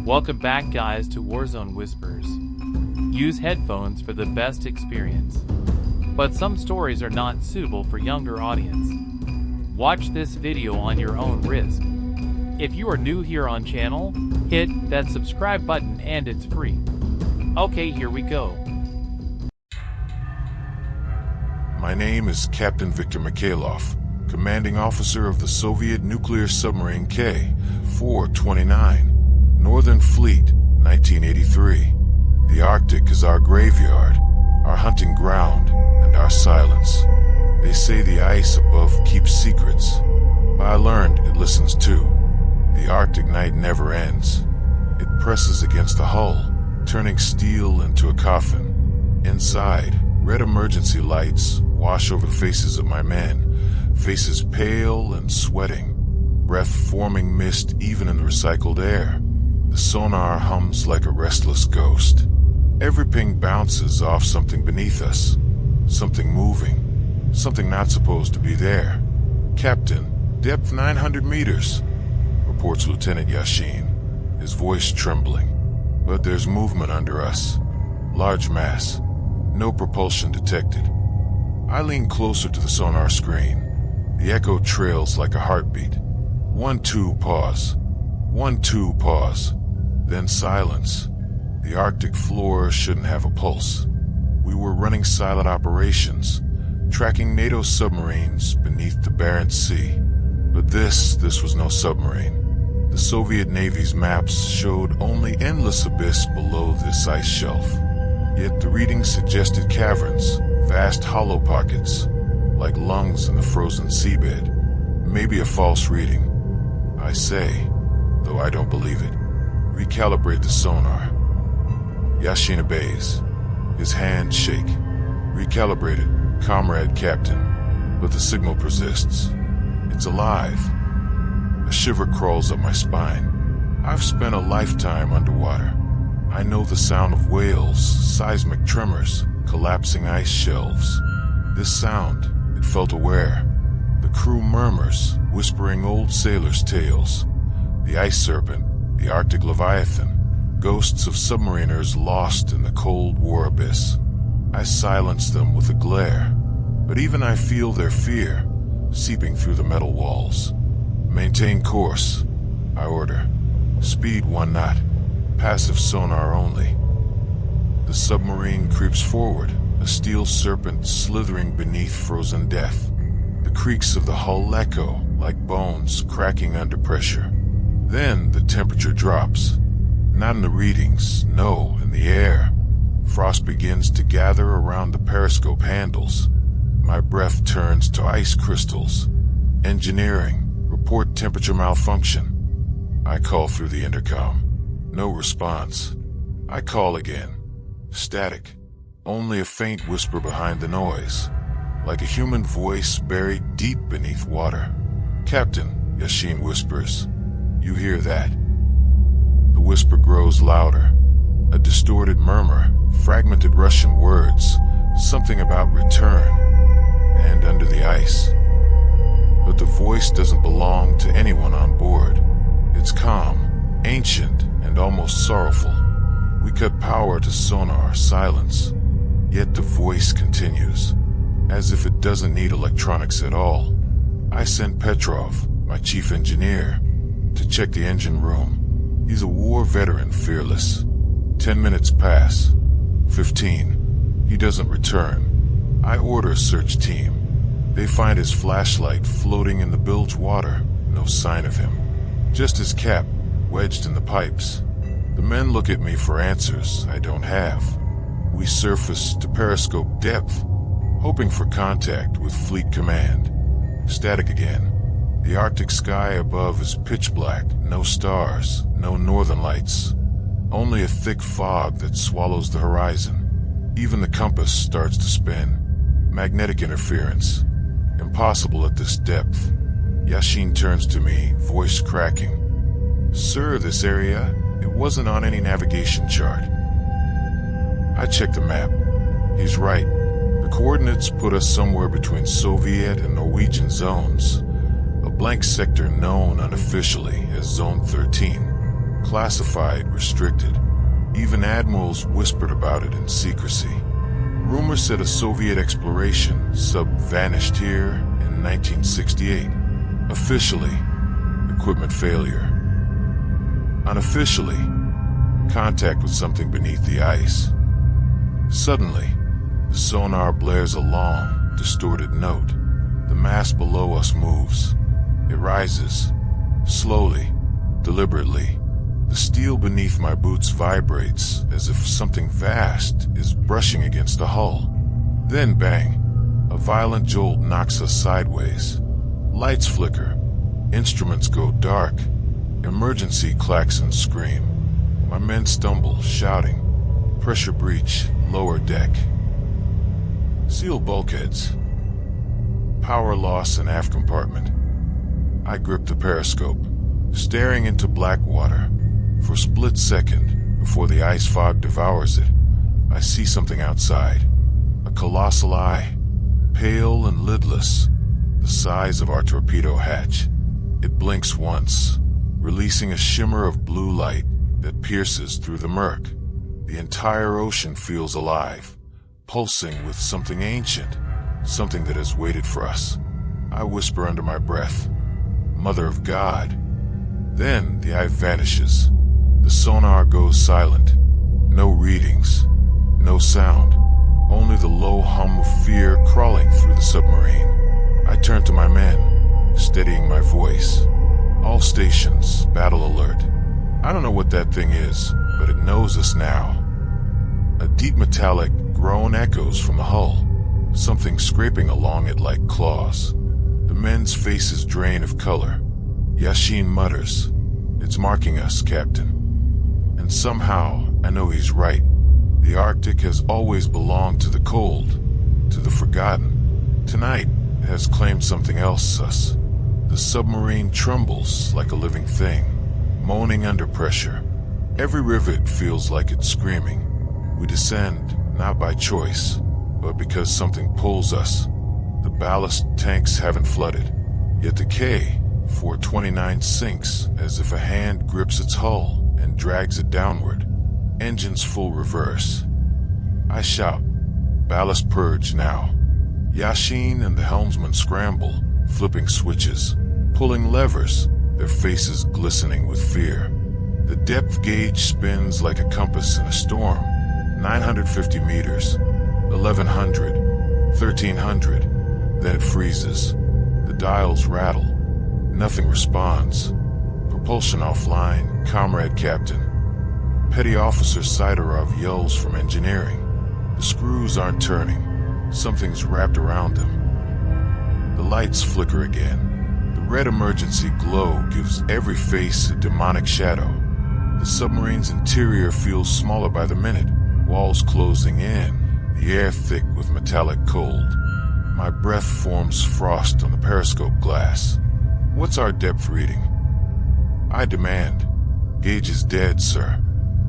Welcome back, guys, to Warzone Whispers. Use headphones for the best experience. But some stories are not suitable for younger audience. Watch this video on your own risk. If you are new here on channel, hit that subscribe button and it's free. Okay, here we go. My name is Captain Viktor Mikhailov, commanding officer of the Soviet Nuclear Submarine K-429, Northern Fleet, 1983. The Arctic is our graveyard, our hunting ground, and our silence. They say the ice above keeps secrets, but I learned it listens too. The Arctic night never ends. It presses against the hull, turning steel into a coffin. Inside, red emergency lights wash over the faces of my men, faces pale and sweating, breath forming mist even in the recycled air. The sonar hums like a restless ghost. Every ping bounces off something beneath us, something moving, something not supposed to be there. Captain, depth 900 meters, reports Lieutenant Yashin, his voice trembling. But there's movement under us. Large mass. No propulsion detected. I lean closer to the sonar screen. The echo trails like a heartbeat. 1, 2, pause. 1, 2, pause. Then silence. The Arctic floor shouldn't have a pulse. We were running silent operations, tracking NATO submarines beneath the Barents Sea. But this was no submarine. The Soviet Navy's maps showed only endless abyss below this ice shelf. Yet the readings suggested caverns, vast hollow pockets, like lungs in the frozen seabed. Maybe a false reading. I say, though I don't believe it. Recalibrate the sonar. Yashin obeys. His hands shake. Recalibrated, comrade captain. But the signal persists. It's alive. A shiver crawls up my spine. I've spent a lifetime underwater. I know the sound of whales, seismic tremors, collapsing ice shelves. This sound, it felt aware. The crew murmurs, whispering old sailors' tales. The ice serpent, the Arctic leviathan, ghosts of submariners lost in the Cold War abyss. I silence them with a glare, but even I feel their fear, seeping through the metal walls. Maintain course, I order. Speed 1 knot. Passive sonar only. The submarine creeps forward, a steel serpent slithering beneath frozen death. The creaks of the hull echo like bones cracking under pressure. Then the temperature drops. Not in the readings, no, in the air. Frost begins to gather around the periscope handles. My breath turns to ice crystals. Engineering. Report temperature malfunction. I call through the intercom. No response. I call again. Static. Only a faint whisper behind the noise. Like a human voice buried deep beneath water. Captain, Yashin whispers. You hear that? The whisper grows louder. A distorted murmur, fragmented Russian words, something about return, and under the ice. But the voice doesn't belong to anyone on board. It's calm, ancient, and almost sorrowful. We cut power to sonar, silence. Yet the voice continues, as if it doesn't need electronics at all. I sent Petrov, my chief engineer, to check the engine room. He's a war veteran, fearless. 10 minutes pass. 15. He doesn't return. I order a search team. They find his flashlight floating in the bilge water. No sign of him. Just his cap, wedged in the pipes. The men look at me for answers I don't have. We surface to periscope depth, hoping for contact with Fleet Command. Static again. The Arctic sky above is pitch black, no stars, no northern lights. Only a thick fog that swallows the horizon. Even the compass starts to spin. Magnetic interference. Impossible at this depth. Yashin turns to me, voice cracking. Sir, this area, it wasn't on any navigation chart. I checked the map. He's right. The coordinates put us somewhere between Soviet and Norwegian zones. A blank sector known unofficially as Zone 13. Classified, restricted. Even admirals whispered about it in secrecy. Rumors said a Soviet exploration sub vanished here in 1968. Officially, equipment failure. Unofficially, contact with something beneath the ice. Suddenly, the sonar blares a long, distorted note. The mass below us moves. It rises, slowly, deliberately. The steel beneath my boots vibrates as if something vast is brushing against the hull. Then bang, a violent jolt knocks us sideways. Lights flicker, instruments go dark, emergency klaxons scream. My men stumble, shouting, pressure breach, lower deck. Seal bulkheads. Power loss in aft compartment. I grip the periscope, staring into black water. For a split second, before the ice fog devours it, I see something outside. A colossal eye, pale and lidless, the size of our torpedo hatch. It blinks once, releasing a shimmer of blue light that pierces through the murk. The entire ocean feels alive, pulsing with something ancient, something that has waited for us. I whisper under my breath, Mother of God. Then the eye vanishes. The sonar goes silent. No readings, no sound, only the low hum of fear crawling through the submarine. I turn to my men, steadying my voice. All stations, battle alert. I don't know what that thing is, but it knows us now. A deep metallic groan echoes from the hull, something scraping along it like claws. The men's faces drain of color. Yashin mutters, "It's marking us, Captain." And somehow, I know he's right. The Arctic has always belonged to the cold, to the forgotten. Tonight, it has claimed something else us. The submarine trembles like a living thing, moaning under pressure. Every rivet feels like it's screaming. We descend, not by choice, but because something pulls us. The ballast tanks haven't flooded, yet the K-429 sinks as if a hand grips its hull and drags it downward. Engines full reverse. I shout, ballast purge now. Yashin and the helmsman scramble, flipping switches, pulling levers, their faces glistening with fear. The depth gauge spins like a compass in a storm. 950 meters, 1100, 1300, then it freezes. The dials rattle. Nothing responds. Propulsion offline, Comrade Captain. Petty Officer Sidorov yells from engineering. The screws aren't turning. Something's wrapped around them. The lights flicker again. The red emergency glow gives every face a demonic shadow. The submarine's interior feels smaller by the minute. Walls closing in, the air thick with metallic cold. My breath forms frost on the periscope glass. What's our depth reading? I demand. Gauge is dead, sir.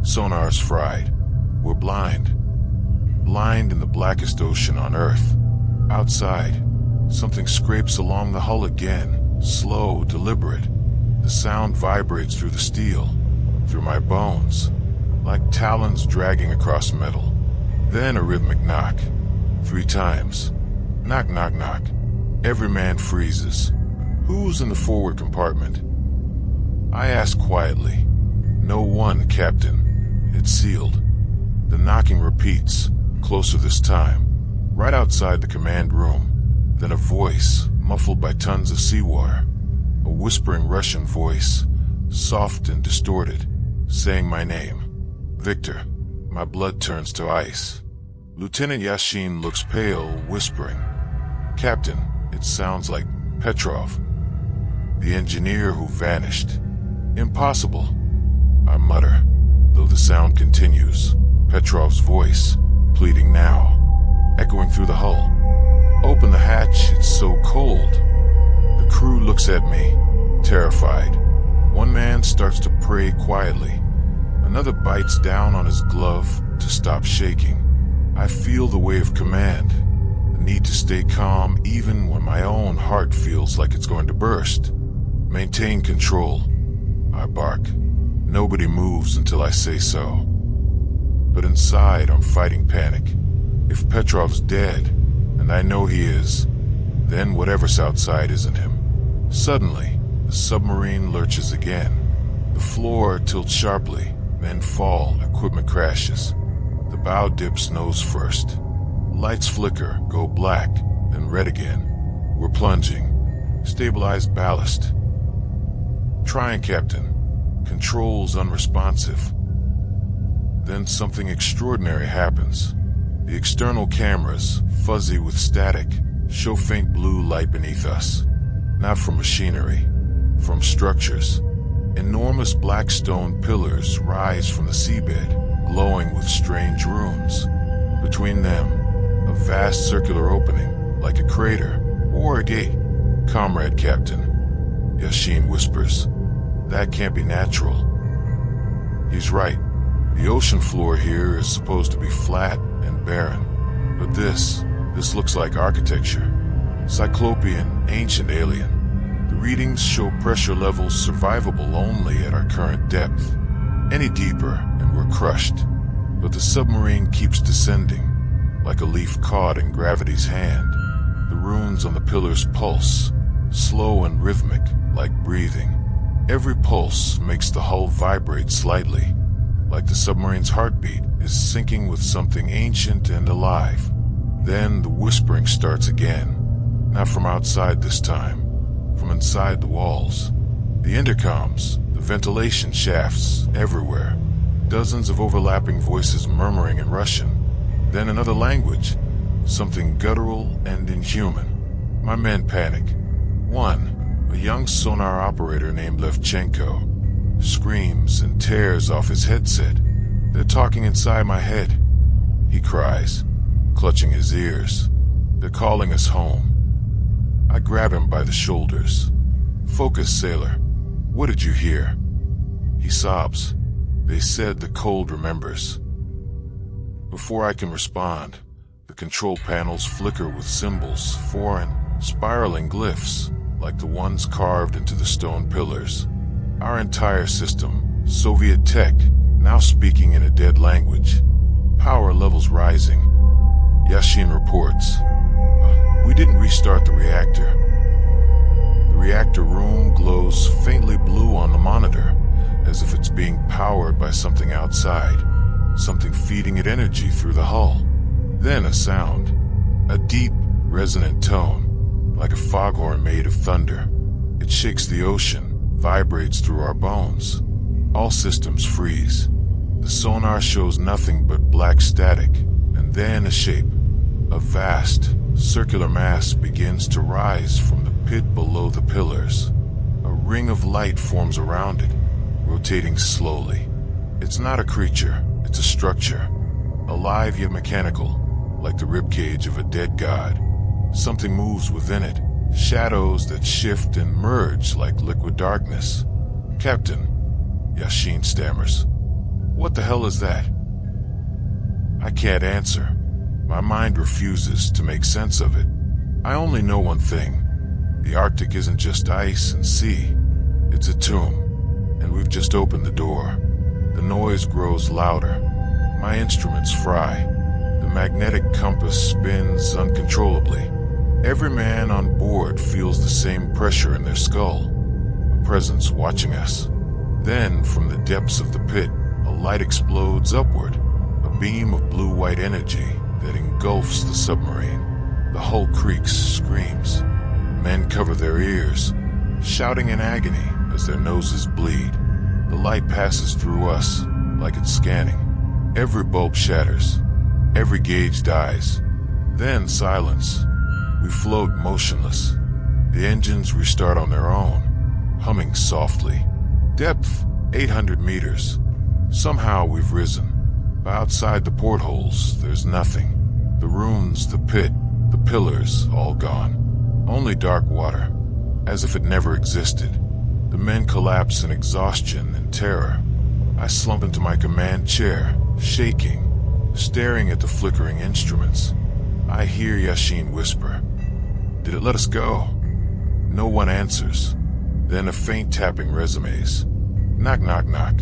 Sonar's fried. We're blind. Blind in the blackest ocean on Earth. Outside, something scrapes along the hull again, slow, deliberate. The sound vibrates through the steel, through my bones, like talons dragging across metal. Then a rhythmic knock. 3 times. Knock, knock, knock. Every man freezes. Who's in the forward compartment? I ask quietly. No one, Captain. It's sealed. The knocking repeats, closer this time, right outside the command room. Then a voice, muffled by tons of seawater. A whispering Russian voice, soft and distorted, saying my name. Viktor. My blood turns to ice. Lieutenant Yashin looks pale, whispering. Captain, it sounds like Petrov. The engineer who vanished. Impossible. I mutter, though the sound continues. Petrov's voice, pleading now, echoing through the hull. Open the hatch, it's so cold. The crew looks at me, terrified. One man starts to pray quietly. Another bites down on his glove to stop shaking. I feel the weight of command, the need to stay calm even when my own heart feels like it's going to burst. Maintain control, I bark. Nobody moves until I say so. But inside, I'm fighting panic. If Petrov's dead, and I know he is, then whatever's outside isn't him. Suddenly, the submarine lurches again. The floor tilts sharply, men fall, equipment crashes. The bow dips nose first. Lights flicker, go black, then red again. We're plunging. Stabilize ballast. Trying, Captain. Controls unresponsive. Then something extraordinary happens. The external cameras, fuzzy with static, show faint blue light beneath us. Not from machinery, from structures. Enormous black stone pillars rise from the seabed, glowing with strange runes. Between them, a vast circular opening, like a crater or a gate. Comrade Captain, Yashin whispers. That can't be natural. He's right. The ocean floor here is supposed to be flat and barren. But this looks like architecture. Cyclopean, ancient alien. The readings show pressure levels survivable only at our current depth. Any deeper and we're crushed. But the submarine keeps descending, like a leaf caught in gravity's hand. The runes on the pillars pulse, slow and rhythmic, like breathing. Every pulse makes the hull vibrate slightly, like the submarine's heartbeat is syncing with something ancient and alive. Then the whispering starts again, not from outside this time, from inside the walls. The intercoms, the ventilation shafts, everywhere. Dozens of overlapping voices murmuring in Russian. Then another language, something guttural and inhuman. My men panic. One, a young sonar operator named Levchenko, screams and tears off his headset. They're talking inside my head. He cries, clutching his ears. They're calling us home. I grab him by the shoulders. Focus, sailor. What did you hear? He sobs. They said the cold remembers. Before I can respond, the control panels flicker with symbols, foreign, spiraling glyphs, like the ones carved into the stone pillars. Our entire system, Soviet tech, now speaking in a dead language. Power levels rising. Yashin reports. We didn't restart the reactor. The reactor room glows faintly blue on the monitor, as if it's being powered by something outside, something feeding it energy through the hull. Then a sound, a deep, resonant tone, like a foghorn made of thunder. It shakes the ocean, vibrates through our bones. All systems freeze. The sonar shows nothing but black static, and then a shape. A vast, circular mass begins to rise from the pit below the pillars. A ring of light forms around it, rotating slowly. It's not a creature, it's a structure. Alive yet mechanical, like the ribcage of a dead god. Something moves within it, shadows that shift and merge like liquid darkness. Captain, Yashin stammers. What the hell is that? I can't answer. My mind refuses to make sense of it. I only know one thing. The Arctic isn't just ice and sea. It's a tomb, and we've just opened the door. The noise grows louder. My instruments fry. The magnetic compass spins uncontrollably. Every man on board feels the same pressure in their skull, a presence watching us. Then, from the depths of the pit, a light explodes upward, a beam of blue-white energy that engulfs the submarine. The hull creaks, screams. Men cover their ears, shouting in agony as their noses bleed. The light passes through us like it's scanning. Every bulb shatters. Every gauge dies. Then silence. We float motionless. The engines restart on their own, humming softly. Depth, 800 meters. Somehow we've risen. But outside the portholes, there's nothing. The runes, the pit, the pillars, all gone. Only dark water, as if it never existed. The men collapse in exhaustion and terror. I slump into my command chair, shaking, staring at the flickering instruments. I hear Yashin whisper, "Did it let us go?" No one answers. Then a faint tapping resumes. Knock, knock, knock.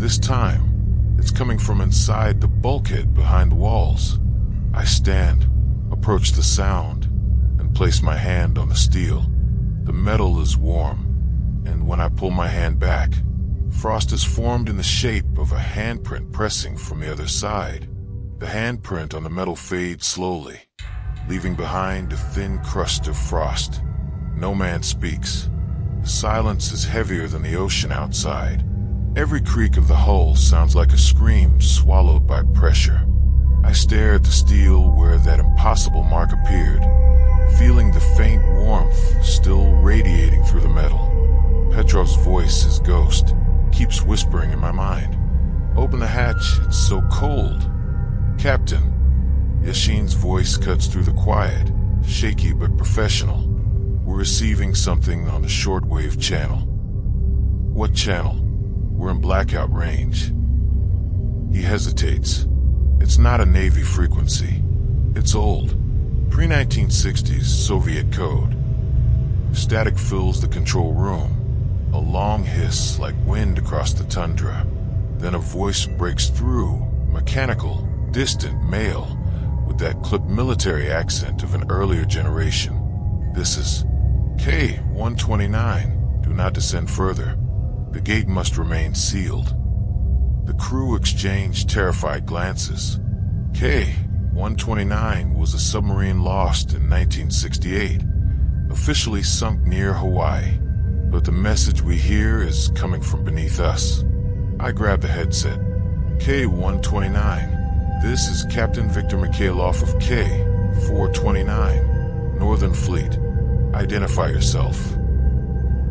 This time, it's coming from inside the bulkhead behind the walls. I stand, approach the sound, and place my hand on the steel. The metal is warm, and when I pull my hand back, frost is formed in the shape of a handprint pressing from the other side. The handprint on the metal fades slowly, leaving behind a thin crust of frost. No man speaks. The silence is heavier than the ocean outside. Every creak of the hull sounds like a scream swallowed by pressure. I stare at the steel where that impossible mark appeared, feeling the faint warmth still radiating through the metal. Petrov's voice, his ghost, keeps whispering in my mind. "Open the hatch, it's so cold." "Captain." Yashin's voice cuts through the quiet, shaky but professional. "We're receiving something on the shortwave channel." "What channel?" "We're in blackout range." He hesitates. It's not a Navy frequency. It's old. Pre-1960s Soviet code. Static fills the control room. A long hiss like wind across the tundra. Then a voice breaks through, mechanical, distant, male, with that clipped military accent of an earlier generation. "This is K-129. Do not descend further. The gate must remain sealed." The crew exchanged terrified glances. K-129 was a submarine lost in 1968, officially sunk near Hawaii. But the message we hear is coming from beneath us. I grab the headset. "K-129. This is Captain Viktor Mikhailov of K-429, Northern Fleet. Identify yourself."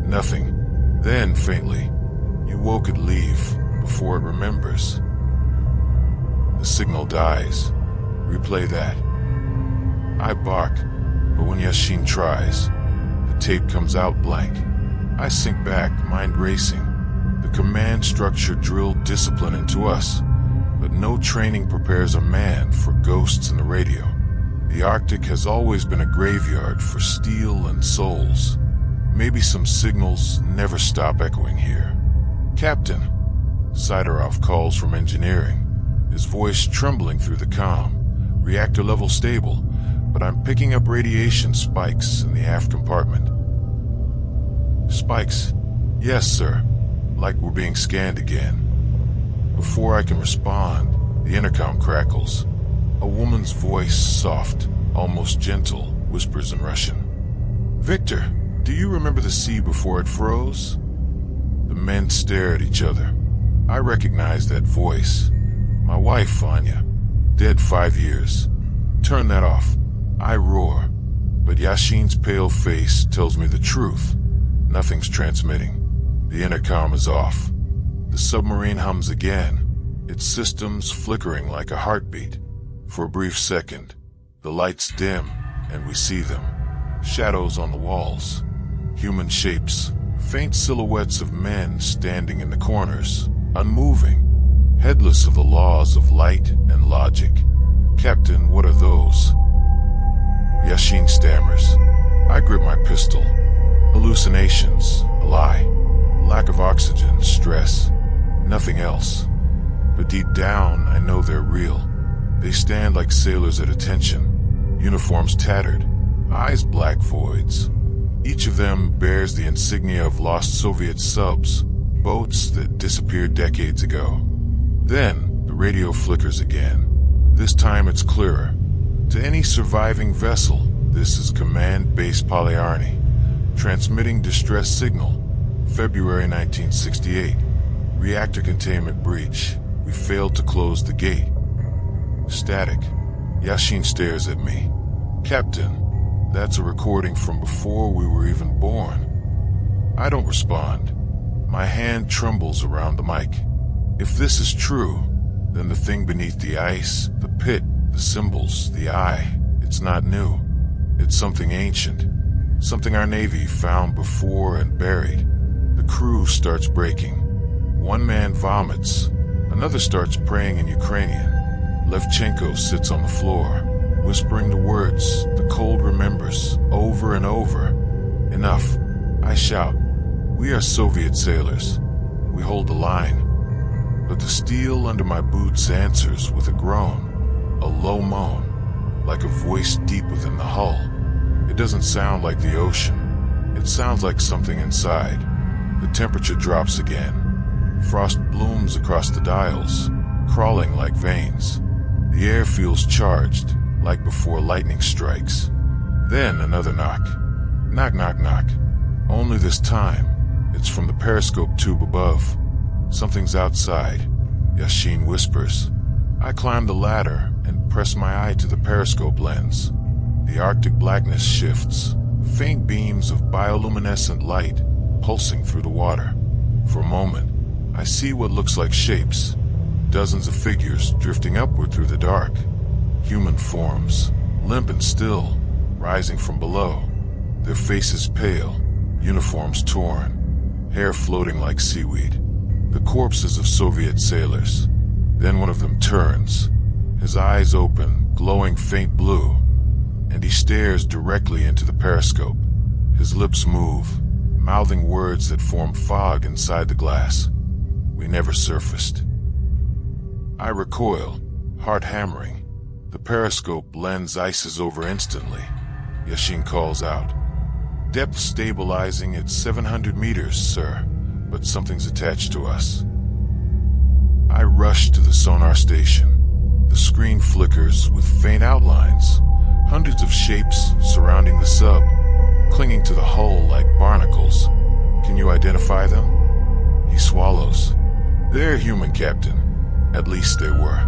Nothing. Then, faintly, "You woke at leave, before it remembers." The signal dies. Replay that. I bark, but when Yashin tries, the tape comes out blank. I sink back, mind racing. The command structure drilled discipline into us, but no training prepares a man for ghosts in the radio. The Arctic has always been a graveyard for steel and souls. Maybe some signals never stop echoing here. "Captain," Sidorov calls from engineering, his voice trembling through the comm. "Reactor level stable, but I'm picking up radiation spikes in the aft compartment." "Spikes?" "Yes, sir. Like we're being scanned again." Before I can respond, the intercom crackles. A woman's voice, soft, almost gentle, whispers in Russian. "Victor, do you remember the sea before it froze?" The men stare at each other. I recognize that voice. My wife, Anya, dead 5 years. "Turn that off." I roar, but Yashin's pale face tells me the truth. Nothing's transmitting. The intercom is off. The submarine hums again, its systems flickering like a heartbeat. For a brief second, the lights dim, and we see them. Shadows on the walls. Human shapes. Faint silhouettes of men standing in the corners, unmoving, heedless of the laws of light and logic. "Captain, what are those?" Yashin stammers. I grip my pistol. Hallucinations, a lie. Lack of oxygen, stress. Nothing else. But deep down, I know they're real. They stand like sailors at attention, uniforms tattered, eyes black voids. Each of them bears the insignia of lost Soviet subs, boats that disappeared decades ago. Then, the radio flickers again. This time it's clearer. To any surviving vessel, this is Command Base Polyarny, transmitting distress signal. February 1968. Reactor containment breach. We failed to close the gate. Static. Yashin stares at me. "Captain, that's a recording from before we were even born." I don't respond. My hand trembles around the mic. If this is true, then the thing beneath the ice, the pit, the symbols, the eye, it's not new. It's something ancient. Something our Navy found before and buried. The crew starts breaking. One man vomits. Another starts praying in Ukrainian. Levchenko sits on the floor, whispering the words the cold remembers over and over. "Enough," I shout. "We are Soviet sailors. We hold the line." but the steel under my boots answers with a groan, a low moan, like a voice deep within the hull. It doesn't sound like the ocean. It sounds like something inside. The temperature drops again. Frost blooms across the dials, crawling like veins. The air feels charged, like before lightning strikes. Then another knock. Knock, knock, knock. Only this time, it's from the periscope tube above. Something's outside, Yashin whispers. I climb the ladder and press my eye to the periscope lens. The Arctic blackness shifts, faint beams of bioluminescent light pulsing through the water. For a moment, I see what looks like shapes, dozens of figures drifting upward through the dark. Human forms, limp and still, rising from below. Their faces pale, uniforms torn, hair floating like seaweed. The corpses of Soviet sailors. Then one of them turns, his eyes open, glowing faint blue, and he stares directly into the periscope. His lips move, mouthing words that form fog inside the glass. We never surfaced. I recoil, heart hammering. The periscope lens ices over instantly. Yashin calls out. Depth stabilizing at 700 meters, sir, but something's attached to us. I rush to the sonar station. The screen flickers with faint outlines, hundreds of shapes surrounding the sub, clinging to the hull like barnacles. Can you identify them? He swallows. They're human, Captain. At least they were.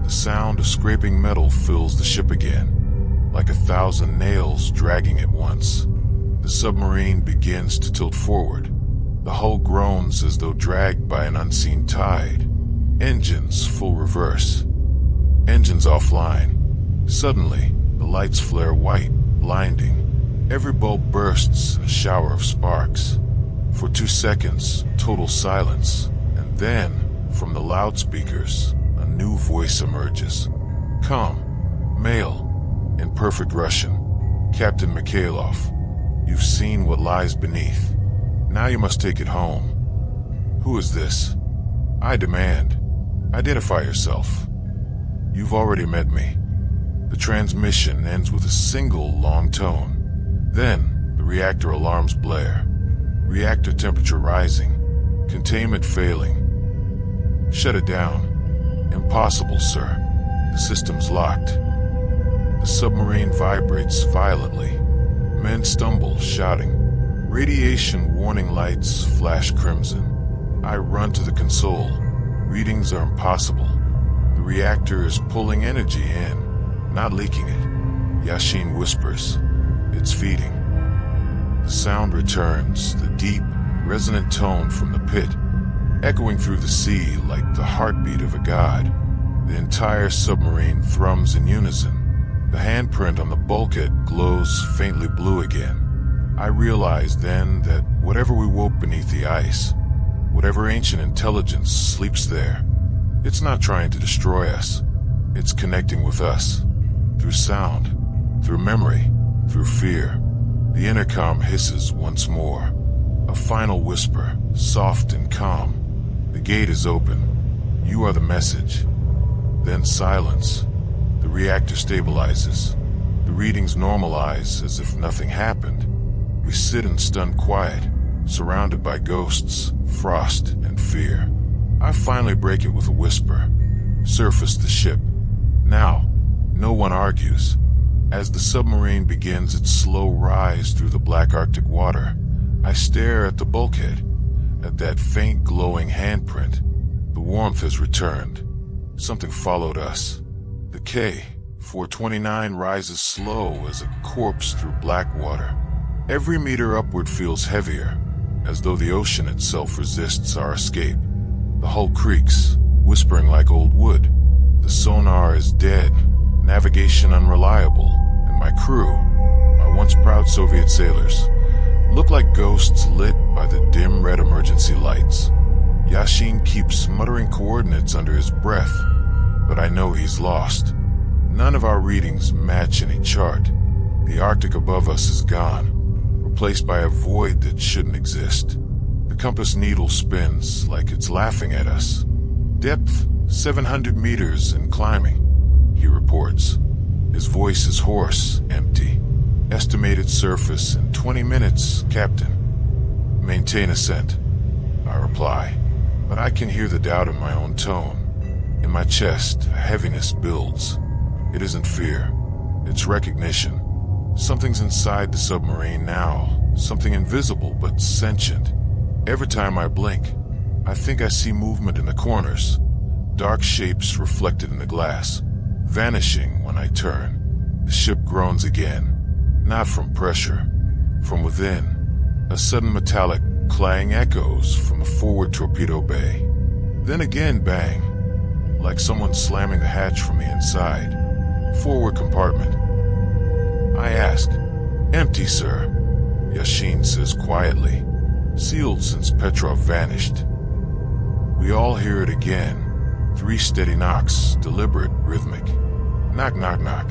The sound of scraping metal fills the ship again, like 1,000 nails dragging at once. The submarine begins to tilt forward. The hull groans as though dragged by an unseen tide. Engines full reverse. Engines offline. Suddenly, the lights flare white, blinding. Every bulb bursts in a shower of sparks. For 2 seconds, total silence. And then, from the loudspeakers, a new voice emerges. Come, male, in perfect Russian. Captain Mikhailov, you've seen what lies beneath. Now you must take it home. Who is this? I demand. Identify yourself. You've already met me. The transmission ends with a single long tone. Then, the reactor alarms blare. Reactor temperature rising. Containment failing. Shut it down. Impossible, sir. The system's locked. The submarine vibrates violently. Men stumble, shouting. Radiation warning lights flash crimson. I run to the console. Readings are impossible. The reactor is pulling energy in, not leaking it. Yashin whispers. It's feeding. The sound returns, the deep, resonant tone from the pit, echoing through the sea like the heartbeat of a god. The entire submarine thrums in unison. The handprint on the bulkhead glows faintly blue again. I realize then that whatever we woke beneath the ice, whatever ancient intelligence sleeps there, it's not trying to destroy us. It's connecting with us. Through sound, through memory, through fear. The intercom hisses once more. A final whisper, soft and calm. The gate is open. You are the message. Then silence. The reactor stabilizes. The readings normalize as if nothing happened. We sit in stunned quiet, surrounded by ghosts, frost, and fear. I finally break it with a whisper. Surface the ship. Now, no one argues. As the submarine begins its slow rise through the black Arctic water, I stare at the bulkhead, at that faint glowing handprint. The warmth has returned. Something followed us. The K-429 rises slow as a corpse through black water. Every meter upward feels heavier, as though the ocean itself resists our escape. The hull creaks, whispering like old wood. The sonar is dead, navigation unreliable, and my crew, my once proud Soviet sailors, look like ghosts lit by the dim red emergency lights. Yashin keeps muttering coordinates under his breath, but I know he's lost. None of our readings match any chart. The Arctic above us is gone, replaced by a void that shouldn't exist. The compass needle spins like it's laughing at us. Depth 700 meters and climbing, he reports. His voice is hoarse, empty. Estimated surface in 20 minutes, Captain. Maintain ascent, I reply, but I can hear the doubt in my own tone. In my chest, a heaviness builds. It isn't fear, it's recognition. Something's inside the submarine now, something invisible but sentient. Every time I blink, I think I see movement in the corners, dark shapes reflected in the glass, vanishing when I turn. The ship groans again, not from pressure, from within. A sudden metallic clang echoes from the forward torpedo bay. Then again bang, like someone slamming the hatch from the inside. Forward compartment. I ask, "Empty, sir," Yashin says quietly. "Sealed since Petrov vanished." We all hear it again. 3 steady knocks, deliberate, rhythmic. Knock, knock, knock.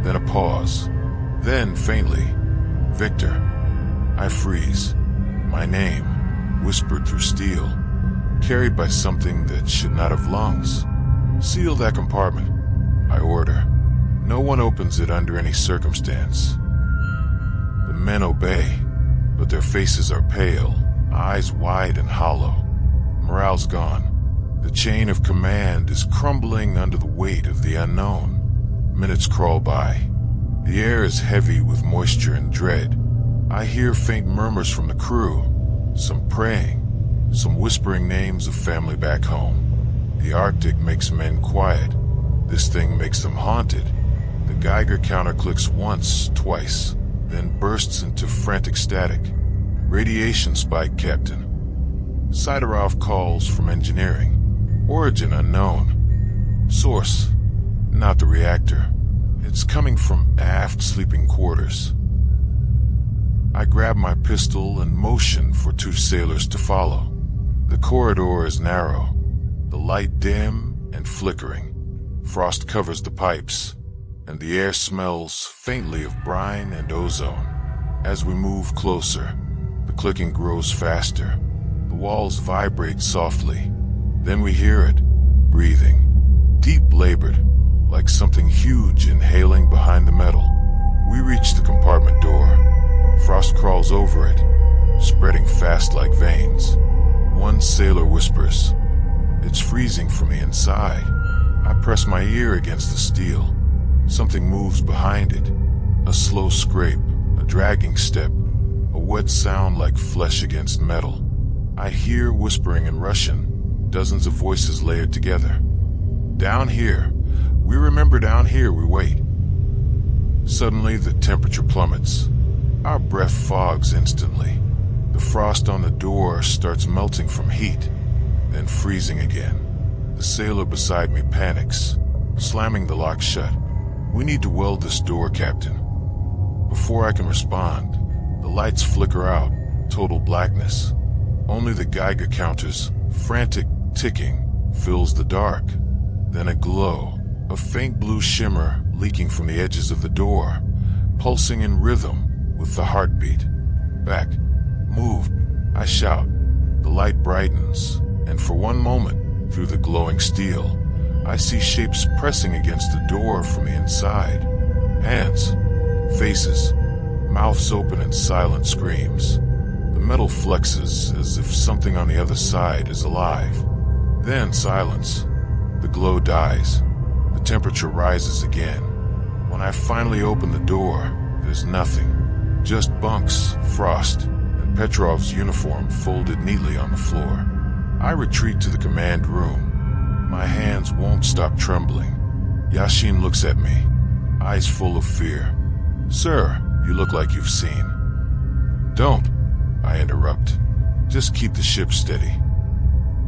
Then a pause. Then, faintly, "Viktor." I freeze. My name, whispered through steel, carried by something that should not have lungs. "Seal that compartment," I order. No one opens it under any circumstance. The men obey, but their faces are pale, eyes wide and hollow. Morale's gone. The chain of command is crumbling under the weight of the unknown. Minutes crawl by. The air is heavy with moisture and dread. I hear faint murmurs from the crew, some praying, some whispering names of family back home. The Arctic makes men quiet. This thing makes them haunted. The Geiger counter clicks once, twice, then bursts into frantic static. "Radiation spike, Captain." Sidorov calls from engineering. Origin unknown. Source, not the reactor. It's coming from aft sleeping quarters. I grab my pistol and motion for 2 sailors to follow. The corridor is narrow, the light dim and flickering. Frost covers the pipes, and the air smells faintly of brine and ozone. As we move closer, the clicking grows faster. The walls vibrate softly. Then we hear it, breathing, deep-labored, like something huge inhaling behind the metal. We reach the compartment door. Frost crawls over it, spreading fast like veins. One sailor whispers, "It's freezing from the inside." I press my ear against the steel. Something moves behind it. A slow scrape, a dragging step, a wet sound like flesh against metal. I hear whispering in Russian, dozens of voices layered together. "Down here. We remember down here we wait." Suddenly the temperature plummets. Our breath fogs instantly. The frost on the door starts melting from heat, then freezing again. The sailor beside me panics, slamming the lock shut. "We need to weld this door, Captain." Before I can respond, the lights flicker out, total blackness. Only the Geiger counter's frantic ticking fills the dark. Then a glow, a faint blue shimmer leaking from the edges of the door, pulsing in rhythm with the heartbeat. "Back. Move," I shout. The light brightens, and for one moment, through the glowing steel, I see shapes pressing against the door from the inside. Hands, faces, mouths open in silent screams. The metal flexes as if something on the other side is alive. Then silence. The glow dies. The temperature rises again. When I finally open the door, there's nothing. Just bunks, frost, and Petrov's uniform folded neatly on the floor. I retreat to the command room. My hands won't stop trembling. Yashin looks at me, eyes full of fear. "Sir, you look like you've seen." "Don't," I interrupt. "Just keep the ship steady."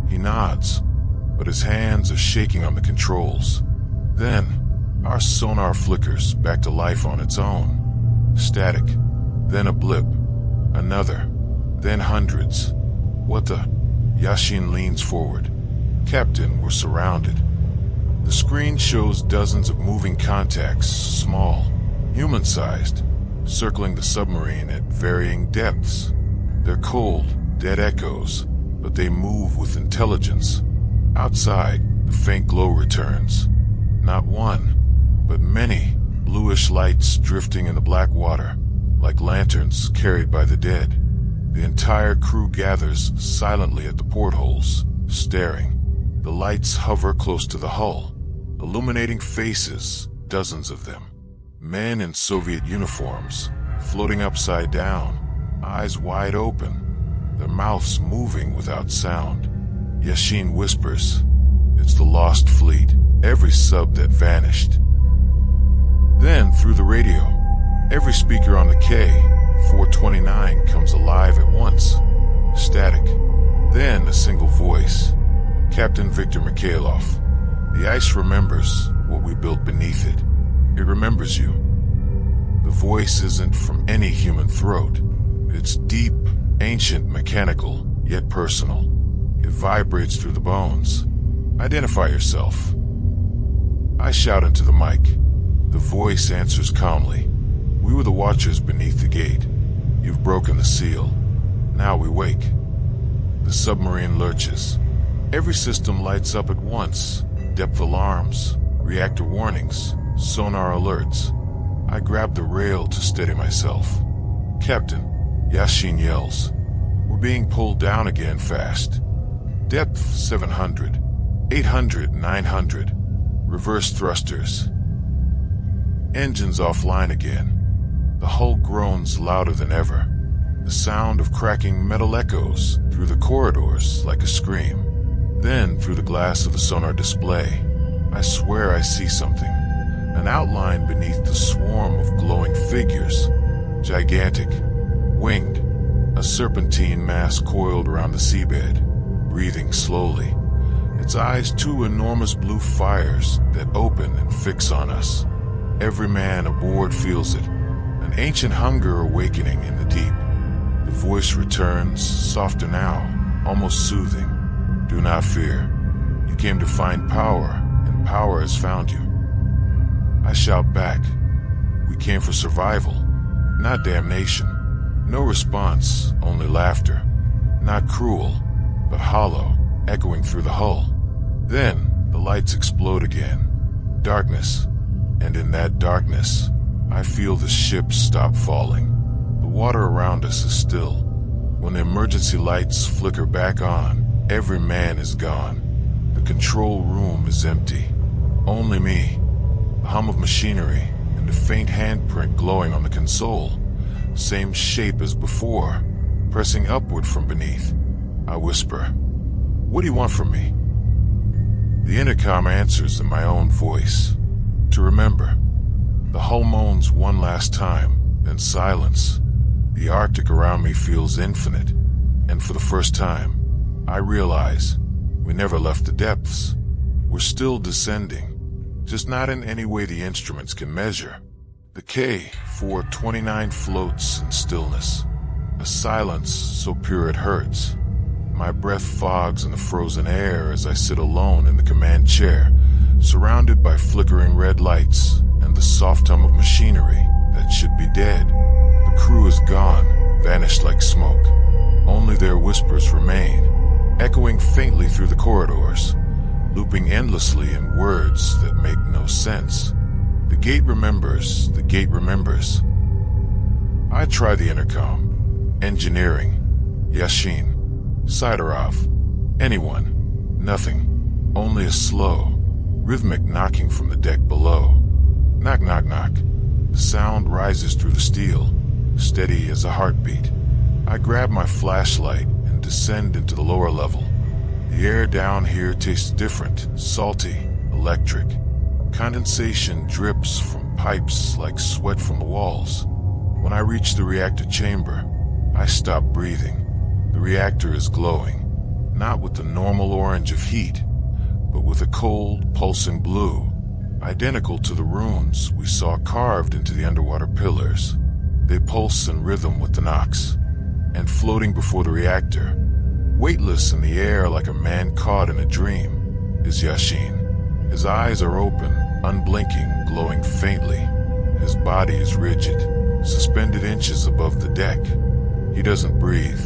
He nods, but his hands are shaking on the controls. Then, our sonar flickers back to life on its own. Static, then a blip, another, then hundreds. "What the?" Yashin leans forward. "Captain, we're surrounded." The screen shows dozens of moving contacts, small, human-sized, circling the submarine at varying depths. They're cold, dead echoes, but they move with intelligence. Outside, the faint glow returns. Not one, but many bluish lights drifting in the black water, like lanterns carried by the dead. The entire crew gathers silently at the portholes, staring. The lights hover close to the hull, illuminating faces, dozens of them. Men in Soviet uniforms, floating upside down, eyes wide open, their mouths moving without sound. Yashin whispers, "It's the lost fleet, every sub that vanished." Then, through the radio, every speaker on the K-429 comes alive at once. Static. Then a single voice. "Captain Viktor Mikhailov, the ice remembers what we built beneath it. It remembers you." The voice isn't from any human throat. It's deep, ancient, mechanical, yet personal. It vibrates through the bones. "Identify yourself." I shout into the mic. The voice answers calmly. "We were the watchers beneath the gate. You've broken the seal. Now we wake." The submarine lurches. Every system lights up at once. Depth alarms, reactor warnings, sonar alerts. I grab the rail to steady myself. "Captain," Yashin yells. "We're being pulled down again fast. Depth 700, 800, 900. Reverse thrusters. Engines offline again." The hull groans louder than ever. The sound of cracking metal echoes through the corridors like a scream. Then, through the glass of the sonar display, I swear I see something. An outline beneath the swarm of glowing figures. Gigantic. Winged. A serpentine mass coiled around the seabed, breathing slowly. Its eyes two enormous blue fires that open and fix on us. Every man aboard feels it. An ancient hunger awakening in the deep. The voice returns, softer now, almost soothing. "Do not fear. You came to find power, and power has found you." I shout back. "We came for survival, not damnation." No response, only laughter. Not cruel, but hollow, echoing through the hull. Then, the lights explode again. Darkness. And in that darkness, I feel the ship stop falling. The water around us is still. When the emergency lights flicker back on, every man is gone. The control room is empty. Only me. The hum of machinery and the faint handprint glowing on the console. Same shape as before, pressing upward from beneath. I whisper, "What do you want from me?" The intercom answers in my own voice. To remember. The hull moans one last time, then silence. The Arctic around me feels infinite, and for the first time, I realize we never left the depths. We're still descending, just not in any way the instruments can measure. The K-429 floats in stillness, a silence so pure it hurts. My breath fogs in the frozen air as I sit alone in the command chair, surrounded by flickering red lights and the soft hum of machinery that should be dead. The crew is gone, vanished like smoke. Only their whispers remain, echoing faintly through the corridors, looping endlessly in words that make no sense. The gate remembers, the gate remembers. I try the intercom. Engineering. Yashin. Sidorov. Anyone. Nothing. Only a slow, rhythmic knocking from the deck below. Knock, knock, knock. The sound rises through the steel, steady as a heartbeat. I grab my flashlight and descend into the lower level. The air down here tastes different, salty, electric. Condensation drips from pipes like sweat from the walls. When I reach the reactor chamber, I stop breathing. The reactor is glowing, not with the normal orange of heat, but with a cold, pulsing blue, identical to the runes we saw carved into the underwater pillars. They pulse in rhythm with the knocks. And floating before the reactor, weightless in the air like a man caught in a dream, is Yashin. His eyes are open, unblinking, glowing faintly. His body is rigid, suspended inches above the deck. He doesn't breathe.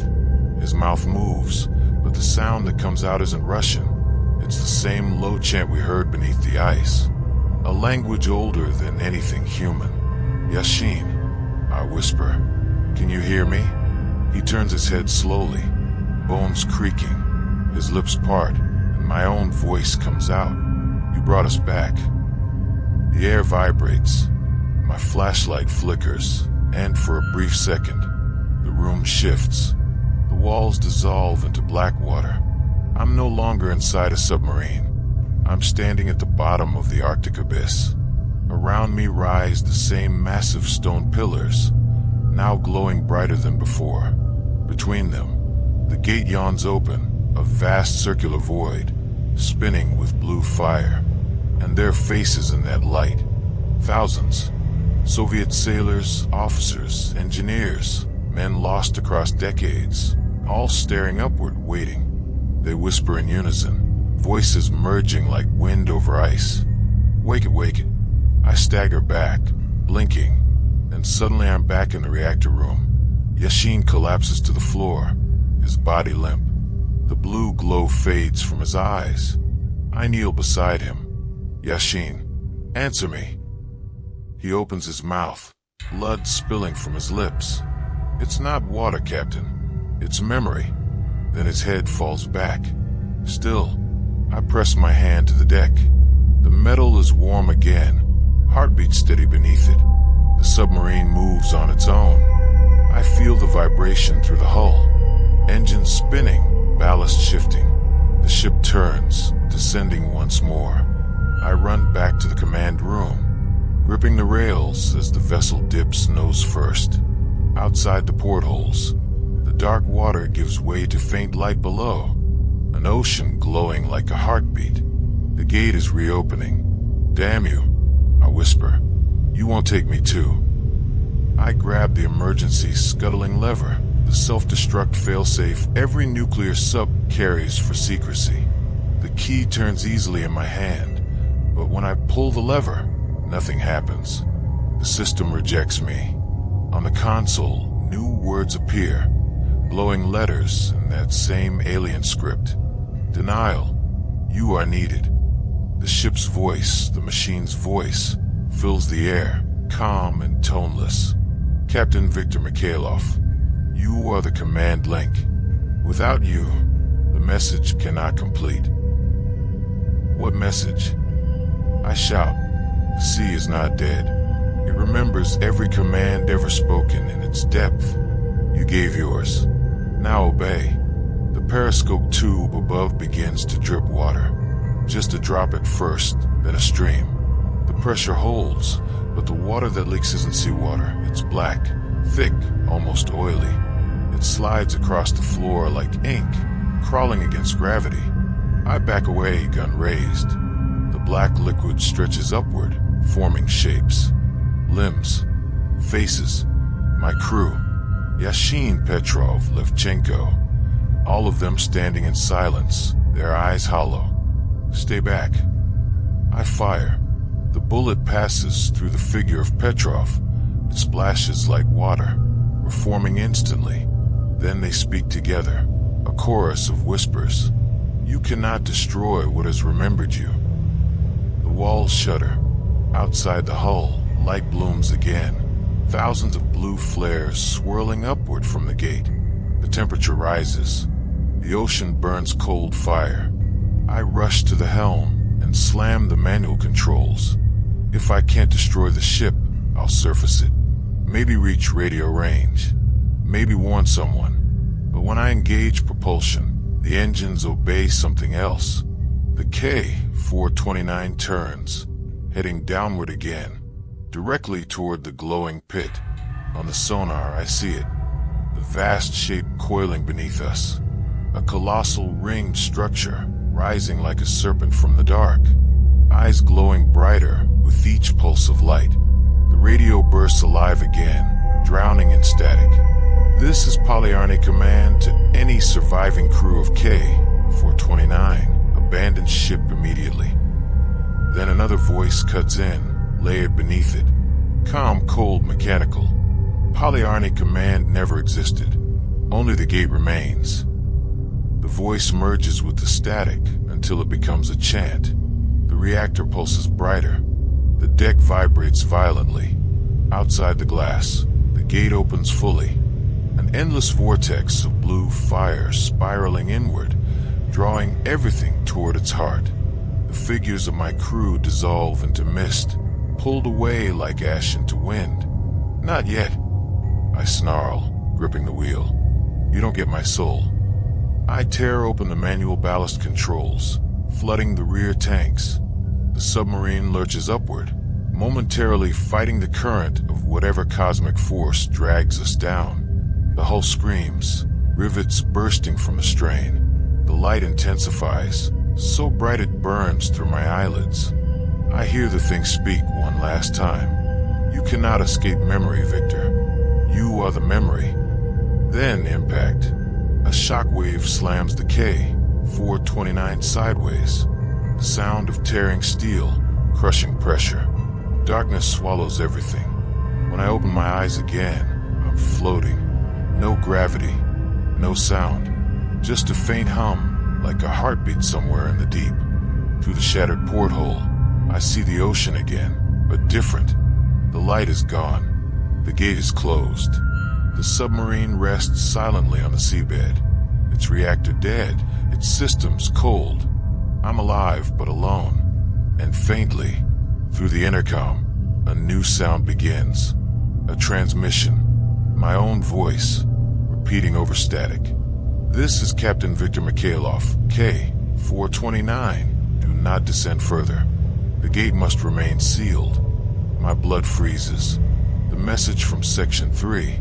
His mouth moves, but the sound that comes out isn't Russian. It's the same low chant we heard beneath the ice. A language older than anything human. Yashin, I whisper. Can you hear me? He turns his head slowly, bones creaking. His lips part, and my own voice comes out. You brought us back. The air vibrates. My flashlight flickers, and for a brief second, the room shifts. The walls dissolve into black water. I'm no longer inside a submarine. I'm standing at the bottom of the Arctic abyss. Around me rise the same massive stone pillars, now glowing brighter than before. Between them, the gate yawns open, a vast circular void, spinning with blue fire. And their faces in that light. Thousands. Soviet sailors, officers, engineers, men lost across decades, all staring upward, waiting. They whisper in unison, voices merging like wind over ice. Wake it, wake it. I stagger back, blinking, and suddenly I'm back in the reactor room. Yashin collapses to the floor, his body limp. The blue glow fades from his eyes. I kneel beside him. Yashin, answer me. He opens his mouth, blood spilling from his lips. It's not water, Captain. It's memory. Then his head falls back. Still, I press my hand to the deck. The metal is warm again, heartbeat steady beneath it. The submarine moves on its own. I feel the vibration through the hull. Engines spinning, ballast shifting. The ship turns, descending once more. I run back to the command room, gripping the rails as the vessel dips nose first. Outside the portholes, the dark water gives way to faint light below, an ocean glowing like a heartbeat. The gate is reopening. Damn you, I whisper. You won't take me too. I grab the emergency scuttling lever, the self-destruct failsafe every nuclear sub carries for secrecy. The key turns easily in my hand, but when I pull the lever, nothing happens. The system rejects me. On the console, new words appear, glowing letters in that same alien script. Denial. You are needed. The ship's voice, the machine's voice, fills the air, calm and toneless. Captain Viktor Mikhailov, you are the command link. Without you, the message cannot complete. What message? I shout. The sea is not dead. It remembers every command ever spoken in its depth. You gave yours. Now obey. The periscope tube above begins to drip water. Just a drop at first, then a stream. The pressure holds, but the water that leaks isn't seawater. It's black, thick, almost oily. It slides across the floor like ink, crawling against gravity. I back away, gun raised. The black liquid stretches upward, forming shapes. Limbs, faces, my crew, Yashin, Petrov, Levchenko, all of them standing in silence, their eyes hollow. Stay back. I fire. The bullet passes through the figure of Petrov. It splashes like water, reforming instantly. Then they speak together, a chorus of whispers. You cannot destroy what has remembered you. The walls shudder. Outside the hull, light blooms again. Thousands of blue flares swirling upward from the gate. The temperature rises. The ocean burns cold fire. I rush to the helm and slam the manual controls. If I can't destroy the ship, I'll surface it. Maybe reach radio range. Maybe warn someone. But when I engage propulsion, the engines obey something else. The K-429 turns, heading downward again, directly toward the glowing pit. On the sonar, I see it. The vast shape coiling beneath us. A colossal ringed structure, rising like a serpent from the dark. Eyes glowing brighter with each pulse of light. The radio bursts alive again, drowning in static. This is Polyarny command to any surviving crew of K-429. Abandon ship immediately. Then another voice cuts in, layered beneath it. Calm, cold, mechanical. Polyarny command never existed. Only the gate remains. The voice merges with the static until it becomes a chant. The reactor pulses brighter. The deck vibrates violently. Outside the glass, the gate opens fully. An endless vortex of blue fire spiraling inward, drawing everything toward its heart. The figures of my crew dissolve into mist, pulled away like ash into wind. Not yet, I snarl, gripping the wheel. You don't get my soul. I tear open the manual ballast controls, flooding the rear tanks. The submarine lurches upward, momentarily fighting the current of whatever cosmic force drags us down. The hull screams, rivets bursting from the strain. The light intensifies, so bright it burns through my eyelids. I hear the thing speak one last time. You cannot escape memory, Viktor. You are the memory. Then impact. A shockwave slams the K-429 sideways. The sound of tearing steel, crushing pressure. Darkness swallows everything. When I open my eyes again, I'm floating. No gravity, no sound. Just a faint hum, like a heartbeat somewhere in the deep. Through the shattered porthole, I see the ocean again, but different. The light is gone. The gate is closed. The submarine rests silently on the seabed. Its reactor dead, its systems cold. I'm alive but alone. And faintly, through the intercom, a new sound begins. A transmission. My own voice, repeating over static. This is Captain Viktor Mikhailov, K-429. Do not descend further. The gate must remain sealed. My blood freezes. The message from Section 3.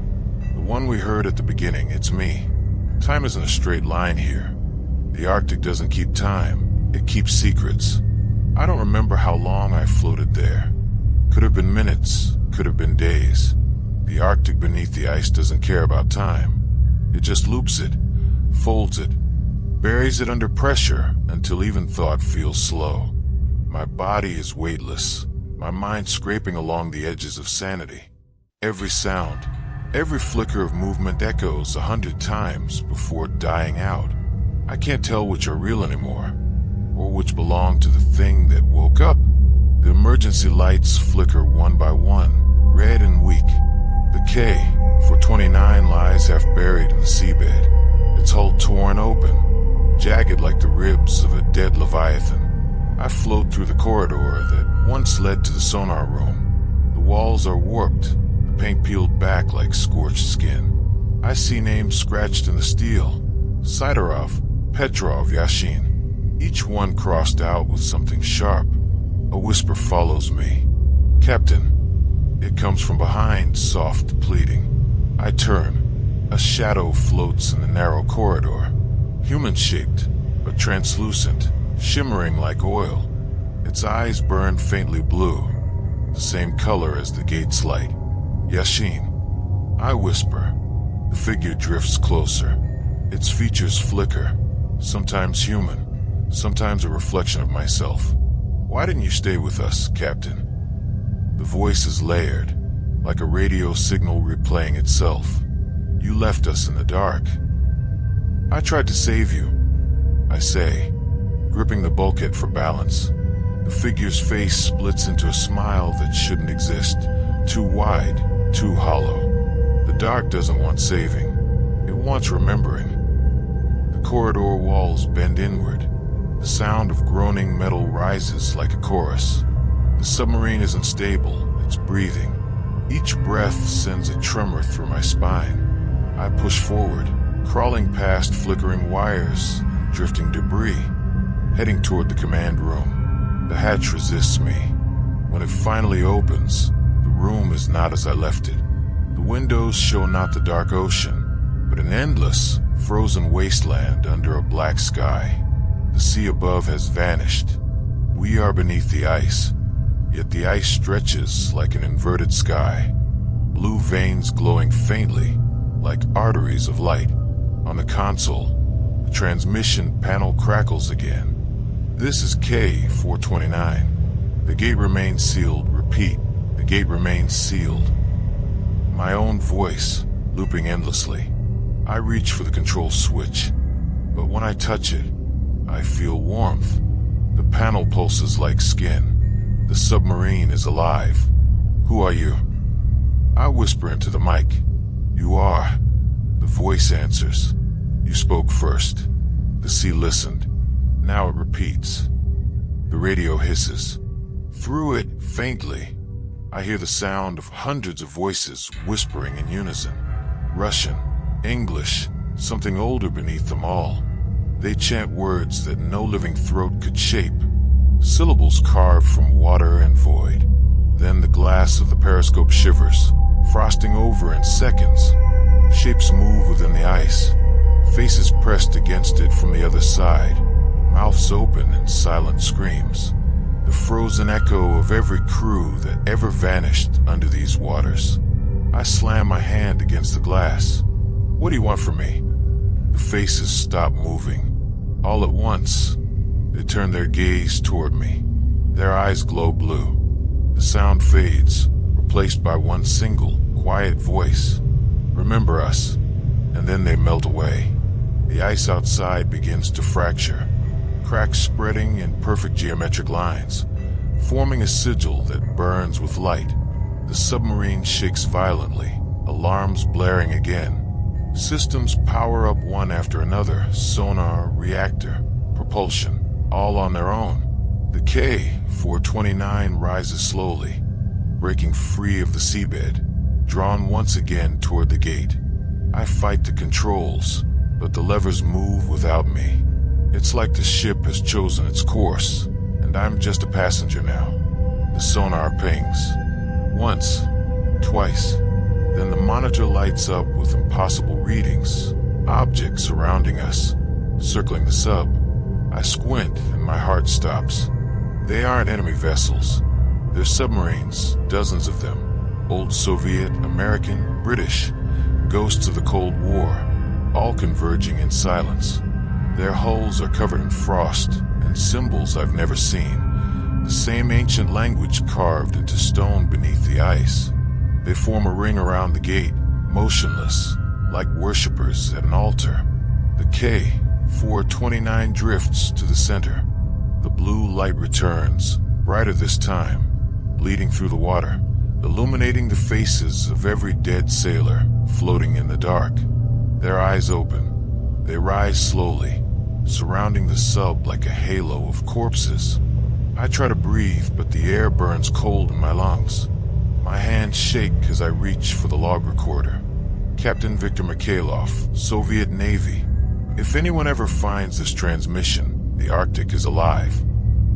The one we heard at the beginning, it's me. Time isn't a straight line here. The Arctic doesn't keep time, it keeps secrets. I don't remember how long I floated there. Could have been minutes, could have been days. The Arctic beneath the ice doesn't care about time. It just loops it, folds it, buries it under pressure until even thought feels slow. My body is weightless, my mind scraping along the edges of sanity. Every sound, every flicker of movement echoes 100 times before dying out. I can't tell which are real anymore, or which belong to the thing that woke up. The emergency lights flicker one by one, red and weak. The K-429 lies half buried in the seabed, its hull torn open, jagged like the ribs of a dead leviathan. I float through the corridor that once led to the sonar room. The walls are warped, the paint peeled back like scorched skin. I see names scratched in the steel. Sidorov, Petrov, Yashin. Each one crossed out with something sharp. A whisper follows me. Captain. It comes from behind, soft, pleading. I turn. A shadow floats in the narrow corridor. Human-shaped, but translucent, shimmering like oil. Its eyes burn faintly blue, the same color as the gate's light. Yashin. I whisper. The figure drifts closer. Its features flicker, sometimes human, sometimes a reflection of myself. Why didn't you stay with us, Captain? The voice is layered, like a radio signal replaying itself. You left us in the dark. I tried to save you, I say, gripping the bulkhead for balance. The figure's face splits into a smile that shouldn't exist, too wide, too hollow. The dark doesn't want saving, it wants remembering. The corridor walls bend inward. The sound of groaning metal rises like a chorus. The submarine isn't stable, it's breathing. Each breath sends a tremor through my spine. I push forward, crawling past flickering wires and drifting debris, heading toward the command room. The hatch resists me. When it finally opens, the room is not as I left it. The windows show not the dark ocean, but an endless, frozen wasteland under a black sky. The sea above has vanished. We are beneath the ice, yet the ice stretches like an inverted sky. Blue veins glowing faintly, like arteries of light. On the console, the transmission panel crackles again. This is K-429. The gate remains sealed. Repeat, the gate remains sealed. My own voice, looping endlessly. I reach for the control switch, but when I touch it, I feel warmth. The panel pulses like skin. The submarine is alive. Who are you? I whisper into the mic. You are. The voice answers. You spoke first. The sea listened. Now it repeats. The radio hisses. Through it, faintly, I hear the sound of hundreds of voices whispering in unison. Russian, English, something older beneath them all. They chant words that no living throat could shape. Syllables carved from water and void. Then the glass of the periscope shivers, frosting over in seconds. Shapes move within the ice. Faces pressed against it from the other side. Mouths open in silent screams. The frozen echo of every crew that ever vanished under these waters. I slam my hand against the glass. What do you want from me? The faces stop moving. All at once, they turn their gaze toward me. Their eyes glow blue. The sound fades, replaced by one single, quiet voice. Remember us. And then they melt away. The ice outside begins to fracture. Cracks spreading in perfect geometric lines, forming a sigil that burns with light. The submarine shakes violently, alarms blaring again. Systems power up one after another, sonar, reactor, propulsion, all on their own. The K-429 rises slowly, breaking free of the seabed, drawn once again toward the gate. I fight the controls, but the levers move without me. It's like the ship has chosen its course, and I'm just a passenger now. The sonar pings. Once, twice. Then the monitor lights up with impossible readings. Objects surrounding us, circling the sub. I squint and my heart stops. They aren't enemy vessels. They're submarines, dozens of them. Old Soviet, American, British. Ghosts of the Cold War, all converging in silence. Their hulls are covered in frost and symbols I've never seen. The same ancient language carved into stone beneath the ice. They form a ring around the gate, motionless, like worshippers at an altar. The K-429 drifts to the center. The blue light returns, brighter this time, bleeding through the water, illuminating the faces of every dead sailor floating in the dark. Their eyes open. They rise slowly, surrounding the sub like a halo of corpses. I try to breathe, but the air burns cold in my lungs. My hands shake as I reach for the log recorder. Captain Viktor Mikhailov, Soviet Navy. If anyone ever finds this transmission, the Arctic is alive.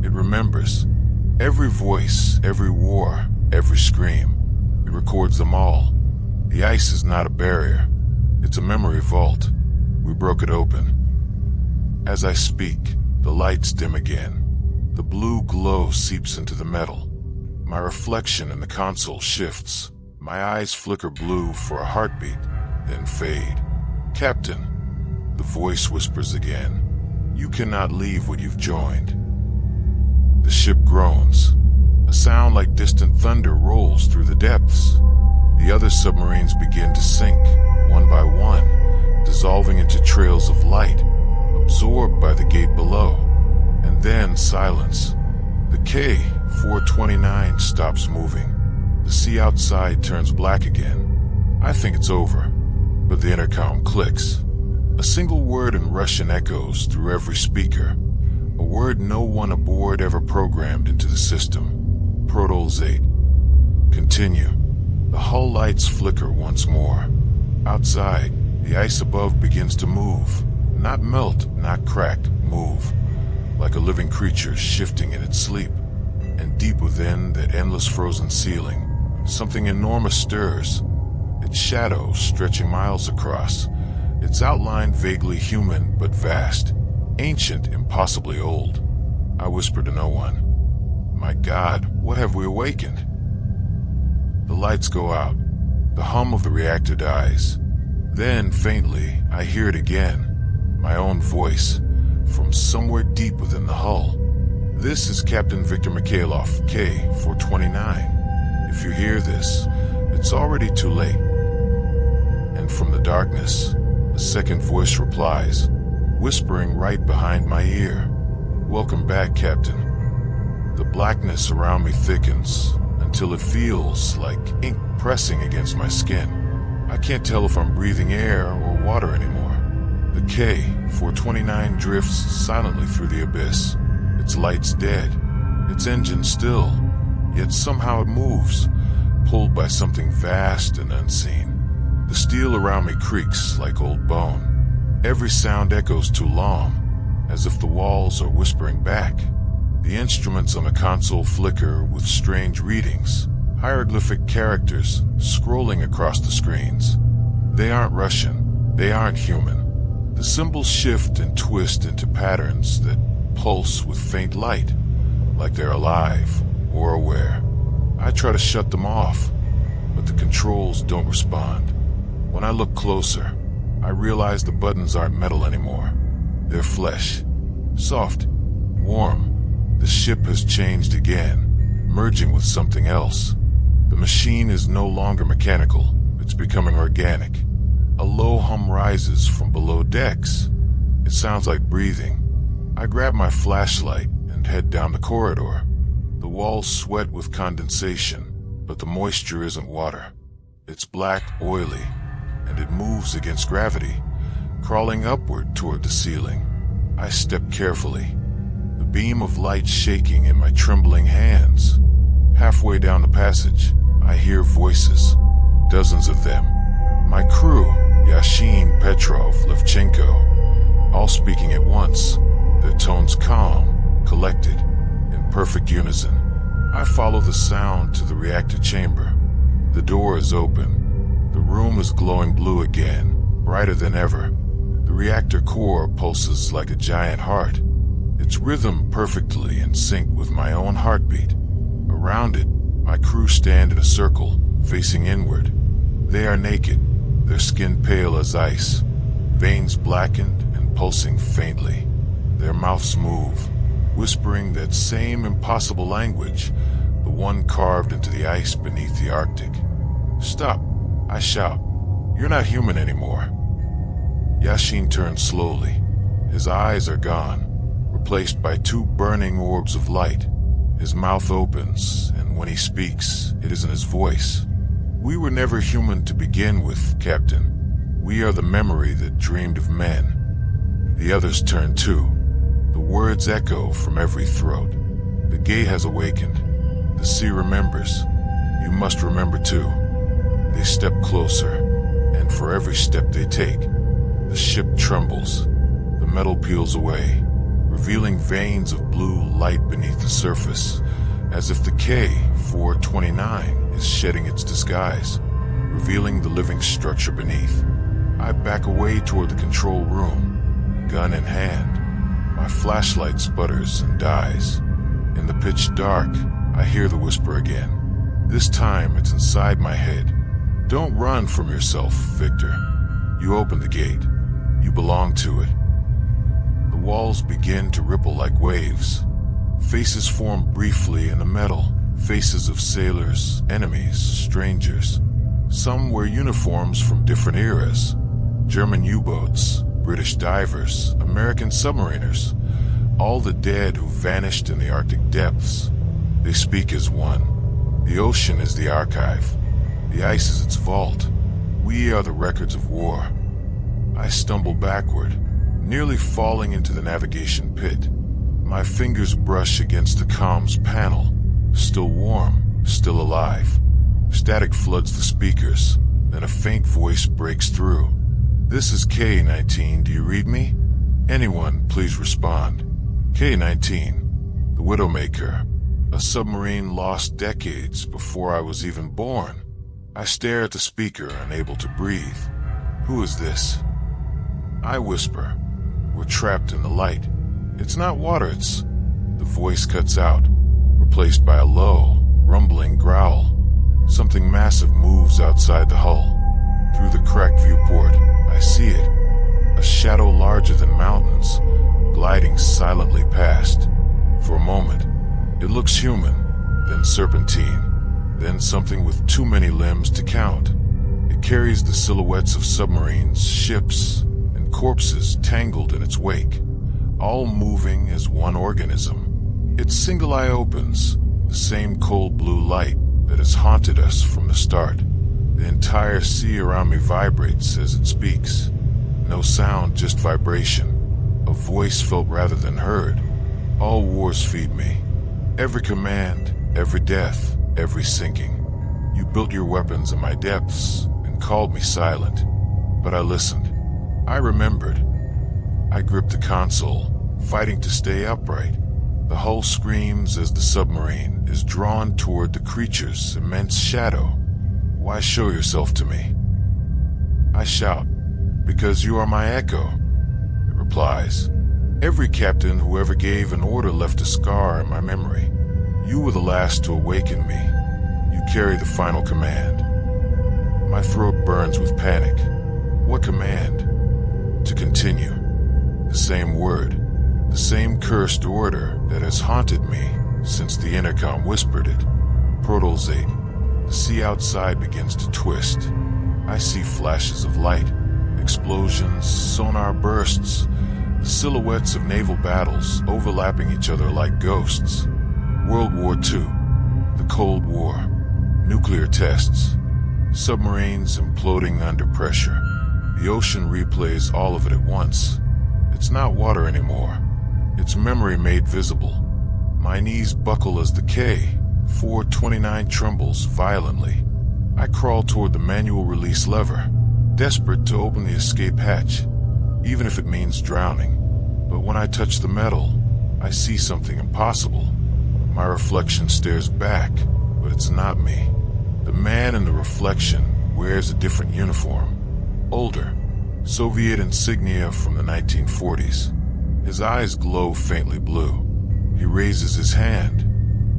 It remembers. Every voice, every war, every scream. It records them all. The ice is not a barrier. It's a memory vault. We broke it open. As I speak, the lights dim again. The blue glow seeps into the metal. My reflection in the console shifts. My eyes flicker blue for a heartbeat, then fade. Captain, the voice whispers again. You cannot leave what you've joined. The ship groans. A sound like distant thunder rolls through the depths. The other submarines begin to sink, one by one, dissolving into trails of light, absorbed by the gate below. And then silence. The K-429 stops moving. The sea outside turns black again. I think it's over, but the intercom clicks. A single word in Russian echoes through every speaker, a word no one aboard ever programmed into the system. Protolzate. Continue. The hull lights flicker once more. Outside, the ice above begins to move. Not melt, not crack, move. Like a living creature shifting in its sleep. And deep within that endless frozen ceiling, something enormous stirs. Its shadow stretching miles across. Its outline vaguely human but vast. Ancient, impossibly old. I whisper to no one. My God, what have we awakened? The lights go out. The hum of the reactor dies. Then, faintly, I hear it again. My own voice, from somewhere deep within the hull. This is Captain Viktor Mikhailov, K-429. If you hear this, it's already too late. And from the darkness, a second voice replies. whispering right behind my ear. "Welcome back, Captain." The blackness around me thickens until it feels like ink pressing against my skin. I can't tell if I'm breathing air or water anymore. The K-429 drifts silently through the abyss, its lights dead, its engine still, yet somehow it moves, pulled by something vast and unseen. The steel around me creaks like old bone. Every sound echoes too long, as if the walls are whispering back. The instruments on the console flicker with strange readings, hieroglyphic characters scrolling across the screens. They aren't Russian, they aren't human. The symbols shift and twist into patterns that pulse with faint light, like they're alive or aware. I try to shut them off, but the controls don't respond. When I look closer, I realize the buttons aren't metal anymore. They're flesh, soft, warm. The ship has changed again, merging with something else. The machine is no longer mechanical, it's becoming organic. A low hum rises from below decks. It sounds like breathing. I grab my flashlight and head down the corridor. The walls sweat with condensation, but the moisture isn't water. It's black, oily, and it moves against gravity, crawling upward toward the ceiling. I step carefully, the beam of light shaking in my trembling hands. Halfway down the passage, I hear voices, dozens of them. My crew, Yashin, Petrov, Levchenko, all speaking at once, their tones calm, collected, in perfect unison. I follow the sound to the reactor chamber. The door is open. The room is glowing blue again, brighter than ever. The reactor core pulses like a giant heart, its rhythm perfectly in sync with my own heartbeat. Around it, my crew stand in a circle, facing inward. They are naked, their skin pale as ice, veins blackened and pulsing faintly. Their mouths move, whispering that same impossible language, the one carved into the ice beneath the Arctic. "Stop," I shout. "You're not human anymore." Yashin turns slowly. His eyes are gone, replaced by two burning orbs of light. His mouth opens, and when he speaks, it isn't his voice. "We were never human to begin with, Captain. We are the memory that dreamed of men." The others turn too. The words echo from every throat. "The gay has awakened. The sea remembers. You must remember too." They step closer, and for every step they take, the ship trembles. The metal peels away, revealing veins of blue light beneath the surface, as if the K-429 is shedding its disguise, revealing the living structure beneath. I back away toward the control room, gun in hand. My flashlight sputters and dies. In the pitch dark, I hear the whisper again. This time it's inside my head. "Don't run from yourself, Viktor. You opened the gate. You belong to it." The walls begin to ripple like waves. Faces form briefly in the metal. Faces of sailors, enemies, strangers. Some wear uniforms from different eras. German U-boats, British divers, American submariners. All the dead who vanished in the Arctic depths. They speak as one. The ocean is the archive. The ice is its vault. We are the records of war. I stumble backward, nearly falling into the navigation pit. My fingers brush against the comms panel. Still warm, still alive. Static floods the speakers, then a faint voice breaks through. "This is K-19, do you read me? Anyone, please respond." K-19, the Widowmaker, a submarine lost decades before I was even born. I stare at the speaker, unable to breathe. "Who is this?" I whisper. "We're trapped in the light. It's not water, it's..." The voice cuts out, replaced by a low, rumbling growl. Something massive moves outside the hull. Through the cracked viewport, I see it. A shadow larger than mountains, gliding silently past. For a moment, it looks human, then serpentine, then something with too many limbs to count. It carries the silhouettes of submarines, ships, and corpses tangled in its wake, all moving as one organism. Its single eye opens, the same cold blue light that has haunted us from the start. The entire sea around me vibrates as it speaks. No sound, just vibration. A voice felt rather than heard. All wars feed me. Every command, every death, every sinking. You built your weapons in my depths and called me silent. But I listened. I remembered. I gripped the console, fighting to stay upright. The hull screams as the submarine is drawn toward the creature's immense shadow. Why show yourself to me? I shout, because you are my echo. It replies. Every captain who ever gave an order left a scar in my memory. You were the last to awaken me. You carry the final command. My throat burns with panic. What command? To continue. The same word. The same cursed order that has haunted me since the intercom whispered it. Portals 8. The sea outside begins to twist. I see flashes of light, explosions, sonar bursts, the silhouettes of naval battles overlapping each other like ghosts. World War II, the Cold War, nuclear tests, submarines imploding under pressure. The ocean replays all of it at once. It's not water anymore. It's memory made visible. My knees buckle as the K-429 trembles violently. I crawl toward the manual release lever, desperate to open the escape hatch, even if it means drowning. But when I touch the metal, I see something impossible. My reflection stares back, but it's not me. The man in the reflection wears a different uniform. Older, Soviet insignia from the 1940s. His eyes glow faintly blue. He raises his hand,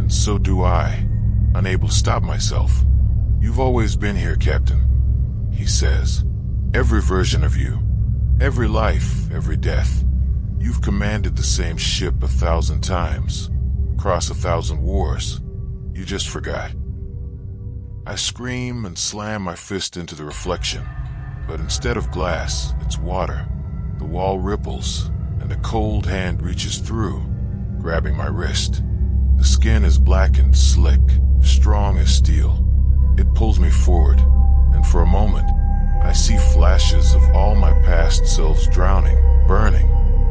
and so do I, unable to stop myself. You've always been here, Captain, he says. Every version of you, every life, every death. You've commanded the same ship 1,000 times, across 1,000 wars. You just forgot. I scream and slam my fist into the reflection, but instead of glass, it's water. The wall ripples, and a cold hand reaches through, grabbing my wrist. The skin is black and slick, strong as steel. It pulls me forward, and for a moment, I see flashes of all my past selves drowning, burning,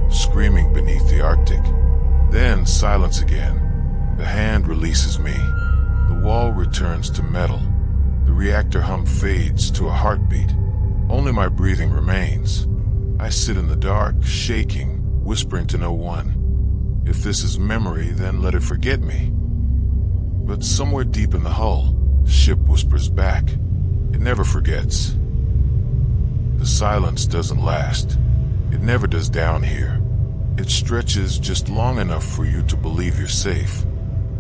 screaming beneath the Arctic. Then silence again. The hand releases me. The wall returns to metal. The reactor hum fades to a heartbeat. Only my breathing remains. I sit in the dark, shaking, whispering to no one. If this is memory, then let it forget me. But somewhere deep in the hull, the ship whispers back. It never forgets. The silence doesn't last. It never does down here. It stretches just long enough for you to believe you're safe.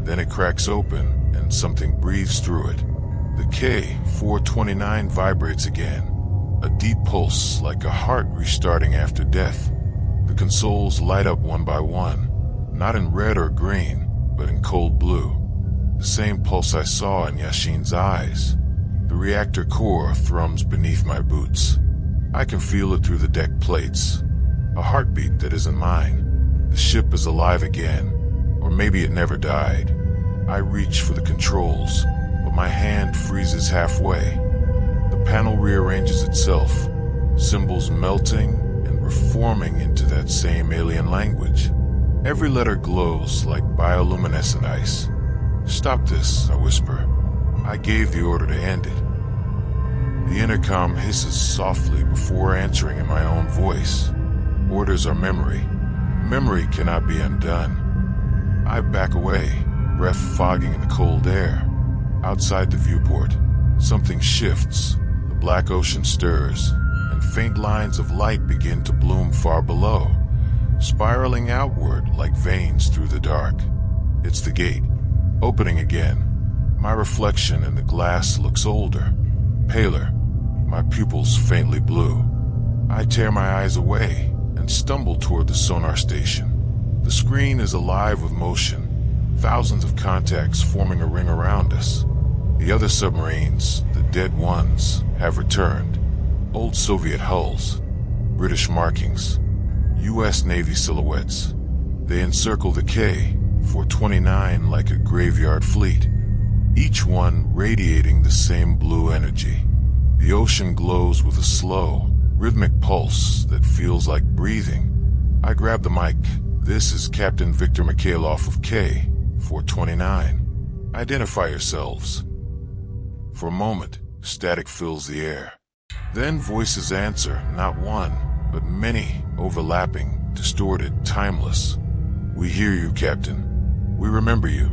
Then it cracks open and something breathes through it. The K-429 vibrates again. A deep pulse like a heart restarting after death. The consoles light up one by one, not in red or green, but in cold blue. The same pulse I saw in Yashin's eyes. The reactor core thrums beneath my boots. I can feel it through the deck plates. A heartbeat that isn't mine. The ship is alive again, or maybe it never died. I reach for the controls, but my hand freezes halfway. The panel rearranges itself, symbols melting and reforming into that same alien language. Every letter glows like bioluminescent ice. Stop this, I whisper. I gave the order to end it. The intercom hisses softly before answering in my own voice. Orders are memory. Memory cannot be undone. I back away, breath fogging in the cold air. Outside the viewport, something shifts. The black ocean stirs, and faint lines of light begin to bloom far below, spiraling outward like veins through the dark. It's the gate, opening again. My reflection in the glass looks older, paler, my pupils faintly blue. I tear my eyes away and stumble toward the sonar station. The screen is alive with motion, thousands of contacts forming a ring around us. The other submarines, the dead ones, have returned. Old Soviet hulls. British markings, U.S. Navy silhouettes. They encircle the K-429 like a graveyard fleet, each one radiating the same blue energy. The ocean glows with a slow, rhythmic pulse that feels like breathing. I grab the mic. This is Captain Viktor Mikhailov of K-429. Identify yourselves. For a moment, static fills the air. Then voices answer, not one, but many, overlapping, distorted, timeless. We hear you, Captain. We remember you.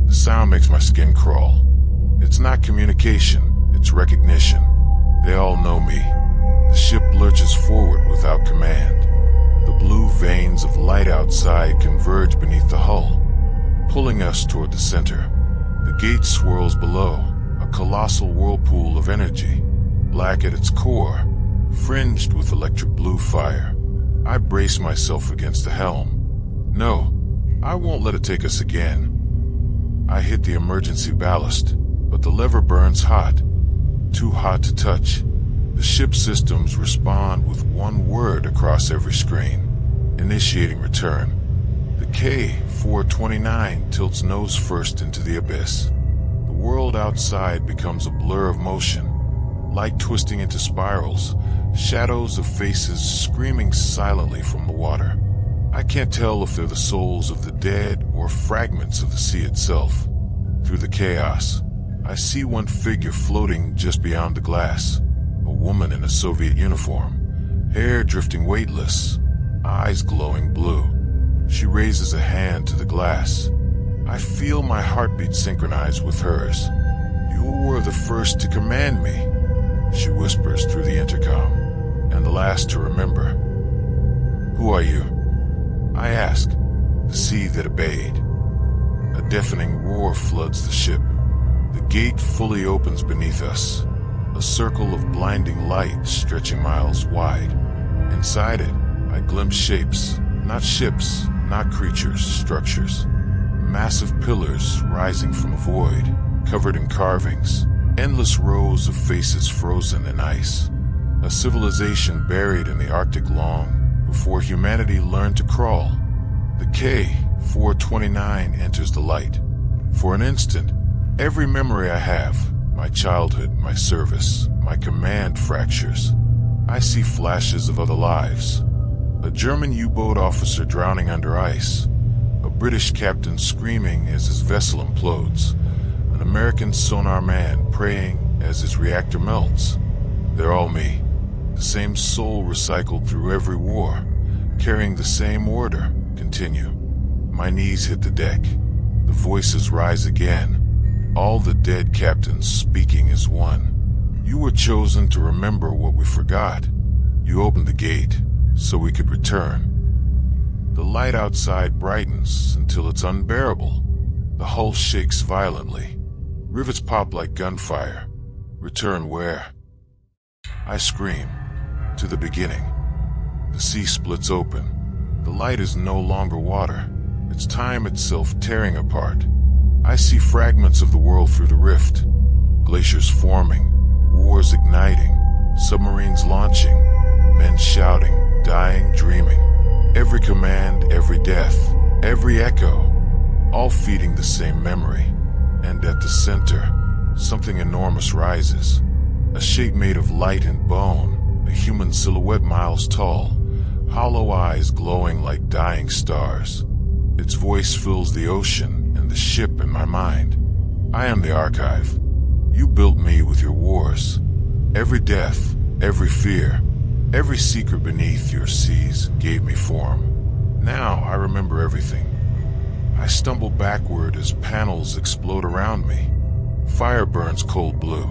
The sound makes my skin crawl. It's not communication, it's recognition. They all know me. The ship lurches forward without command. The blue veins of light outside converge beneath the hull, pulling us toward the center. The gate swirls below, a colossal whirlpool of energy, black at its core, fringed with electric blue fire. I brace myself against the helm. No, I won't let it take us again. I hit the emergency ballast, but the lever burns hot, too hot to touch. The ship's systems respond with one word across every screen: initiating return. The K-429 tilts nose first into the abyss. The world outside becomes a blur of motion, light twisting into spirals, shadows of faces screaming silently from the water. I can't tell if they're the souls of the dead or fragments of the sea itself. Through the chaos, I see one figure floating just beyond the glass, a woman in a Soviet uniform, hair drifting weightless, eyes glowing blue. She raises a hand to the glass. I feel my heartbeat synchronize with hers. You were the first to command me, she whispers through the intercom, and the last to remember. Who are you? I ask, the sea that obeyed. A deafening roar floods the ship. The gate fully opens beneath us, a circle of blinding light stretching miles wide. Inside it, I glimpse shapes, not ships, not creatures, structures. Massive pillars rising from a void, covered in carvings, endless rows of faces frozen in ice. A civilization buried in the Arctic long before humanity learned to crawl. The K-429 enters the light. For an instant, every memory I have, my childhood, my service, my command fractures. I see flashes of other lives. A German U-boat officer drowning under ice. A British captain screaming as his vessel implodes. An American sonar man praying as his reactor melts. They're all me. The same soul recycled through every war, carrying the same order: continue. My knees hit the deck. The voices rise again. All the dead captains speaking as one. You were chosen to remember what we forgot. You opened the gate so we could return. The light outside brightens until it's unbearable. The hull shakes violently. Rivets pop like gunfire. Return where? I scream. To the beginning. The sea splits open. The light is no longer water. It's time itself tearing apart. I see fragments of the world through the rift. Glaciers forming, wars igniting, submarines launching, men shouting, dying, dreaming. Every command, every death, every echo, all feeding the same memory. And at the center, something enormous rises. A shape made of light and bone, a human silhouette miles tall, hollow eyes glowing like dying stars. Its voice fills the ocean and the ship in my mind. I am the archive. You built me with your wars. Every death, every fear, every secret beneath your seas gave me form. Now I remember everything. I stumble backward as panels explode around me. Fire burns cold blue.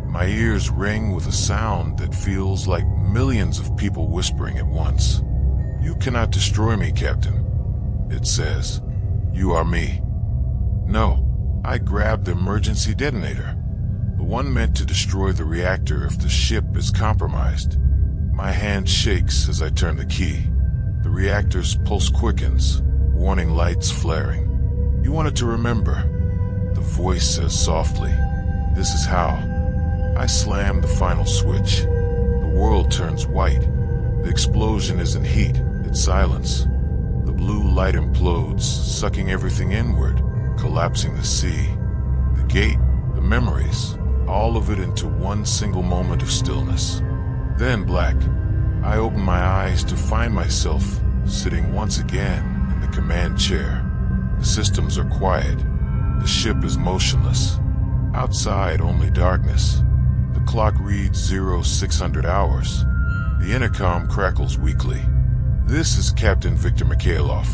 My ears ring with a sound that feels like millions of people whispering at once. You cannot destroy me, Captain. It says, you are me. No, I grab the emergency detonator, the one meant to destroy the reactor if the ship is compromised. My hand shakes as I turn the key. The reactor's pulse quickens, warning lights flaring. You wanted to remember. The voice says softly, this is how. I slam the final switch. The world turns white. The explosion isn't heat, it's silence. The blue light implodes, sucking everything inward, collapsing the sea, the gate, the memories, all of it into one single moment of stillness. Then black. I open my eyes to find myself sitting once again in the command chair. The systems are quiet. The ship is motionless. Outside, only darkness. The clock reads 0600 hours. The intercom crackles weakly. This is Captain Viktor Mikhailov.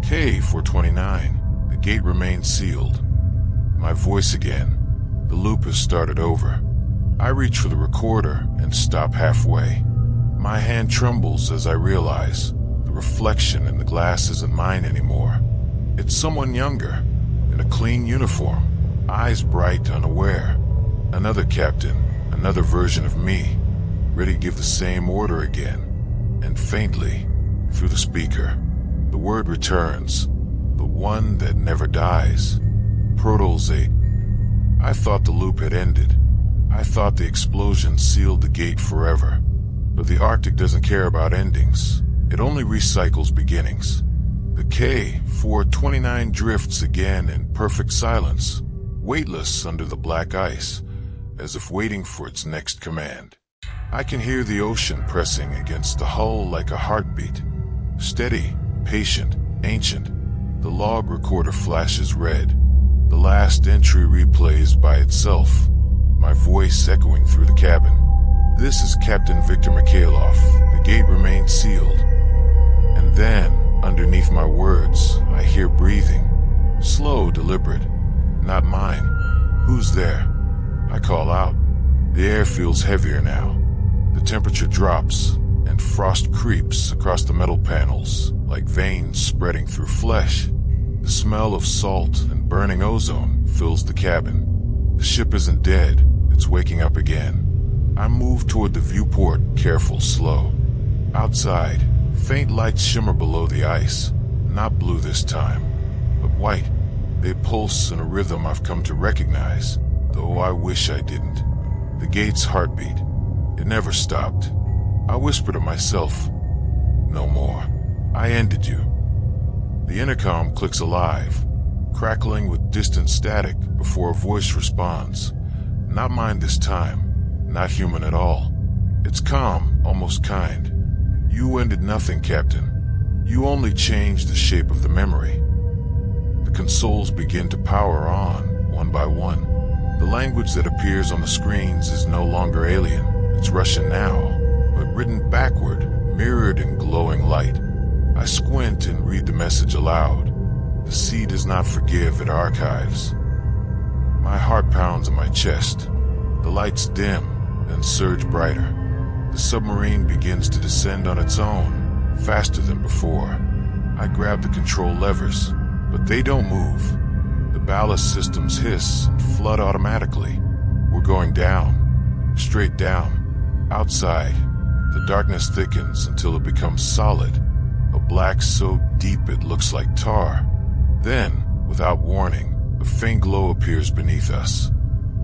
K-429. The gate remains sealed. My voice again. The loop has started over. I reach for the recorder and stop halfway. My hand trembles as I realize the reflection in the glass isn't mine anymore. It's someone younger, in a clean uniform, eyes bright, unaware. Another captain, another version of me, ready to give the same order again. And faintly, through the speaker, the word returns, the one that never dies. Protolzate. I thought the loop had ended. I thought the explosion sealed the gate forever. But the Arctic doesn't care about endings. It only recycles beginnings. The K-429 drifts again in perfect silence, weightless under the black ice, as if waiting for its next command. I can hear the ocean pressing against the hull like a heartbeat. Steady, patient, ancient. The log recorder flashes red. The last entry replays by itself, my voice echoing through the cabin. This is Captain Viktor Mikhailov. The gate remains sealed. And then, underneath my words, I hear breathing. Slow, deliberate. Not mine. Who's there? I call out. The air feels heavier now. The temperature drops, and frost creeps across the metal panels, like veins spreading through flesh. The smell of salt and burning ozone fills the cabin. The ship isn't dead, it's waking up again. I move toward the viewport, careful, slow. Outside, faint lights shimmer below the ice. Not blue this time, but white. They pulse in a rhythm I've come to recognize, though I wish I didn't. The gate's heartbeat. It never stopped. I whisper to myself, no more. I ended you. The intercom clicks alive, crackling with distant static before a voice responds. Not mine this time. Not human at all. It's calm, almost kind. You ended nothing, Captain. You only changed the shape of the memory. The consoles begin to power on, one by one. The language that appears on the screens is no longer alien. It's Russian now, but written backward, mirrored in glowing light. I squint and read the message aloud. The sea does not forgive, it archives. My heart pounds in my chest. The lights dim, then surge brighter. The submarine begins to descend on its own, faster than before. I grab the control levers, but they don't move. The ballast systems hiss and flood automatically. We're going down, straight down. Outside, the darkness thickens until it becomes solid, a black so deep it looks like tar. Then, without warning, a faint glow appears beneath us.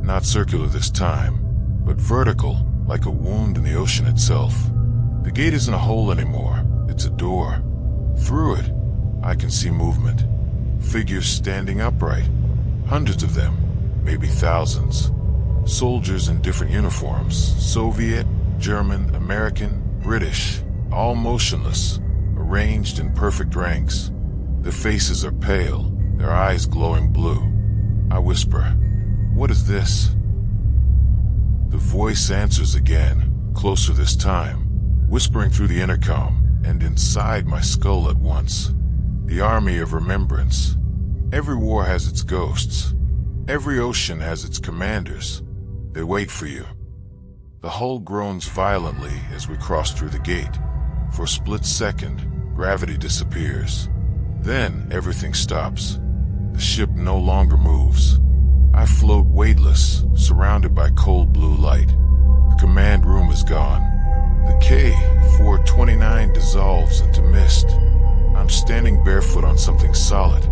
Not circular this time, but vertical, like a wound in the ocean itself. The gate isn't a hole anymore, it's a door. Through it, I can see movement. Figures standing upright. Hundreds of them, maybe thousands. Soldiers in different uniforms, Soviet, German, American, British, all motionless, arranged in perfect ranks. Their faces are pale, their eyes glowing blue. I whisper, "What is this?" The voice answers again, closer this time, whispering through the intercom and inside my skull at once. The army of remembrance. Every war has its ghosts. Every ocean has its commanders. They wait for you. The hull groans violently as we cross through the gate. For a split second, gravity disappears. Then everything stops. The ship no longer moves. I float weightless, surrounded by cold blue light. The command room is gone. The K-429 dissolves into mist. I'm standing barefoot on something solid,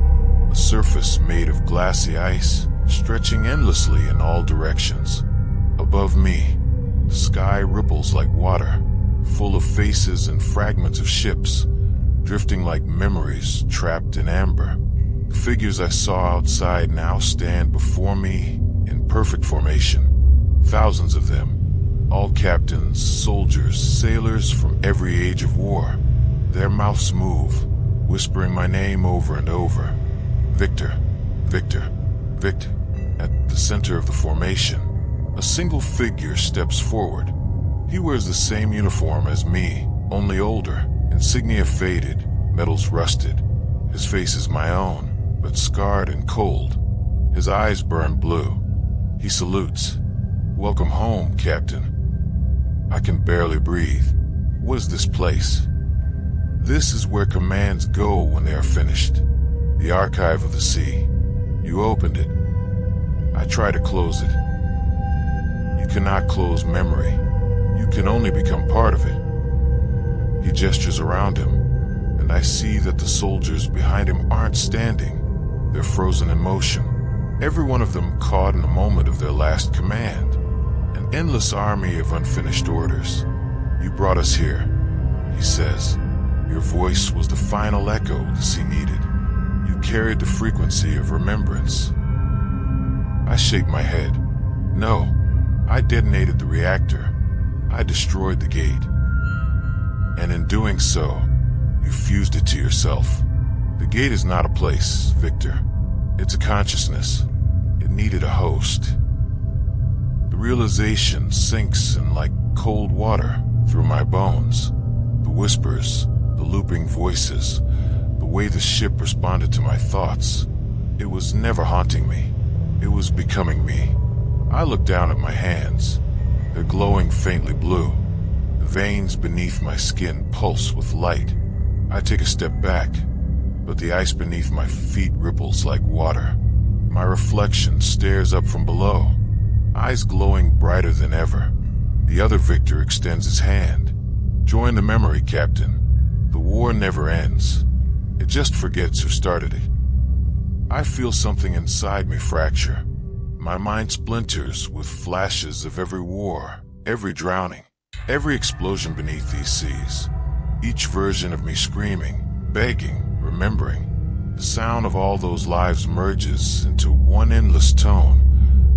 a surface made of glassy ice, stretching endlessly in all directions. Above me, the sky ripples like water, full of faces and fragments of ships, drifting like memories trapped in amber. The figures I saw outside now stand before me in perfect formation, thousands of them, all captains, soldiers, sailors from every age of war. Their mouths move, whispering my name over and over. Viktor, Viktor, Viktor. At the center of the formation, a single figure steps forward. He wears the same uniform as me, only older, insignia faded, medals rusted. His face is my own, but scarred and cold. His eyes burn blue. He salutes. "Welcome home, Captain." I can barely breathe. What is this place? This is where commands go when they are finished. The archive of the sea. You opened it. I try to close it. You cannot close memory. You can only become part of it. He gestures around him, and I see that the soldiers behind him aren't standing. They're frozen in motion, every one of them caught in a moment of their last command. An endless army of unfinished orders. "You brought us here," he says. "Your voice was the final echo the sea needed. You carried the frequency of remembrance." I shake my head. No, I detonated the reactor. I destroyed the gate. And in doing so, you fused it to yourself. The gate is not a place, Viktor. It's a consciousness. It needed a host. The realization sinks in like cold water through my bones. The whispers, the looping voices, the way the ship responded to my thoughts. It was never haunting me. It was becoming me. I look down at my hands. They're glowing faintly blue. The veins beneath my skin pulse with light. I take a step back, but the ice beneath my feet ripples like water. My reflection stares up from below, eyes glowing brighter than ever. The other Viktor extends his hand. "Join the memory, Captain. The war never ends. It just forgets who started it." I feel something inside me fracture. My mind splinters with flashes of every war, every drowning, every explosion beneath these seas. Each version of me screaming, begging, remembering. The sound of all those lives merges into one endless tone,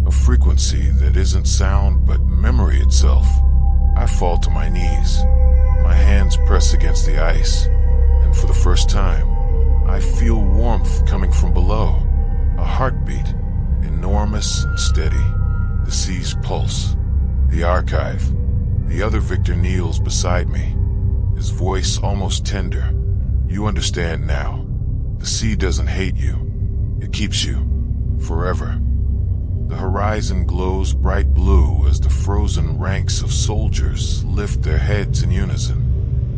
a frequency that isn't sound but memory itself. I fall to my knees. My hands press against the ice, and for the first time, I feel warmth coming from below, a heartbeat, enormous and steady. The sea's pulse, the archive. The other Viktor kneels beside me, his voice almost tender. "You understand now. The sea doesn't hate you. It keeps you, forever." The horizon glows bright blue as the frozen ranks of soldiers lift their heads in unison.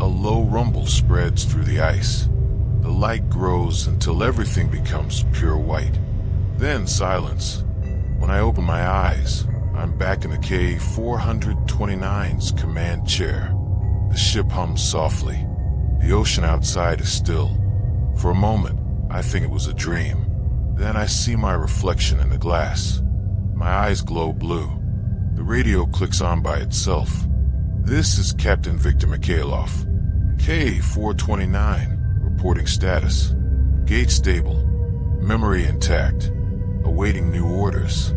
A low rumble spreads through the ice. The light grows until everything becomes pure white. Then silence. When I open my eyes, I'm back in the K-429's command chair. The ship hums softly. The ocean outside is still. For a moment, I think it was a dream. Then I see my reflection in the glass. My eyes glow blue. The radio clicks on by itself. "This is Captain Viktor Mikhailov. K-429. Reporting status. Gate stable. Memory intact. Awaiting new orders."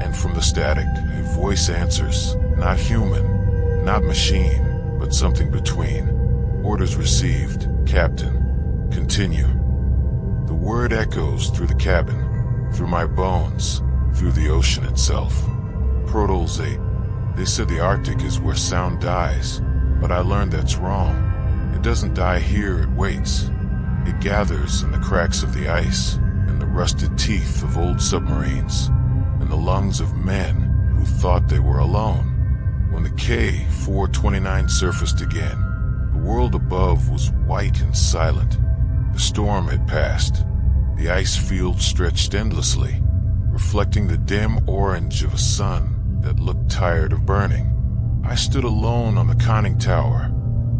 And from the static, a voice answers. Not human, not machine, but something between. "Orders received, Captain. Continue." The word echoes through the cabin, through my bones, through the ocean itself. Protols 8. They said the Arctic is where sound dies, but I learned that's wrong. It doesn't die here, it waits. It gathers in the cracks of the ice, in the rusted teeth of old submarines, in the lungs of men who thought they were alone. When the K-429 surfaced again, the world above was white and silent. The storm had passed. The ice field stretched endlessly, reflecting the dim orange of a sun that looked tired of burning. I stood alone on the conning tower,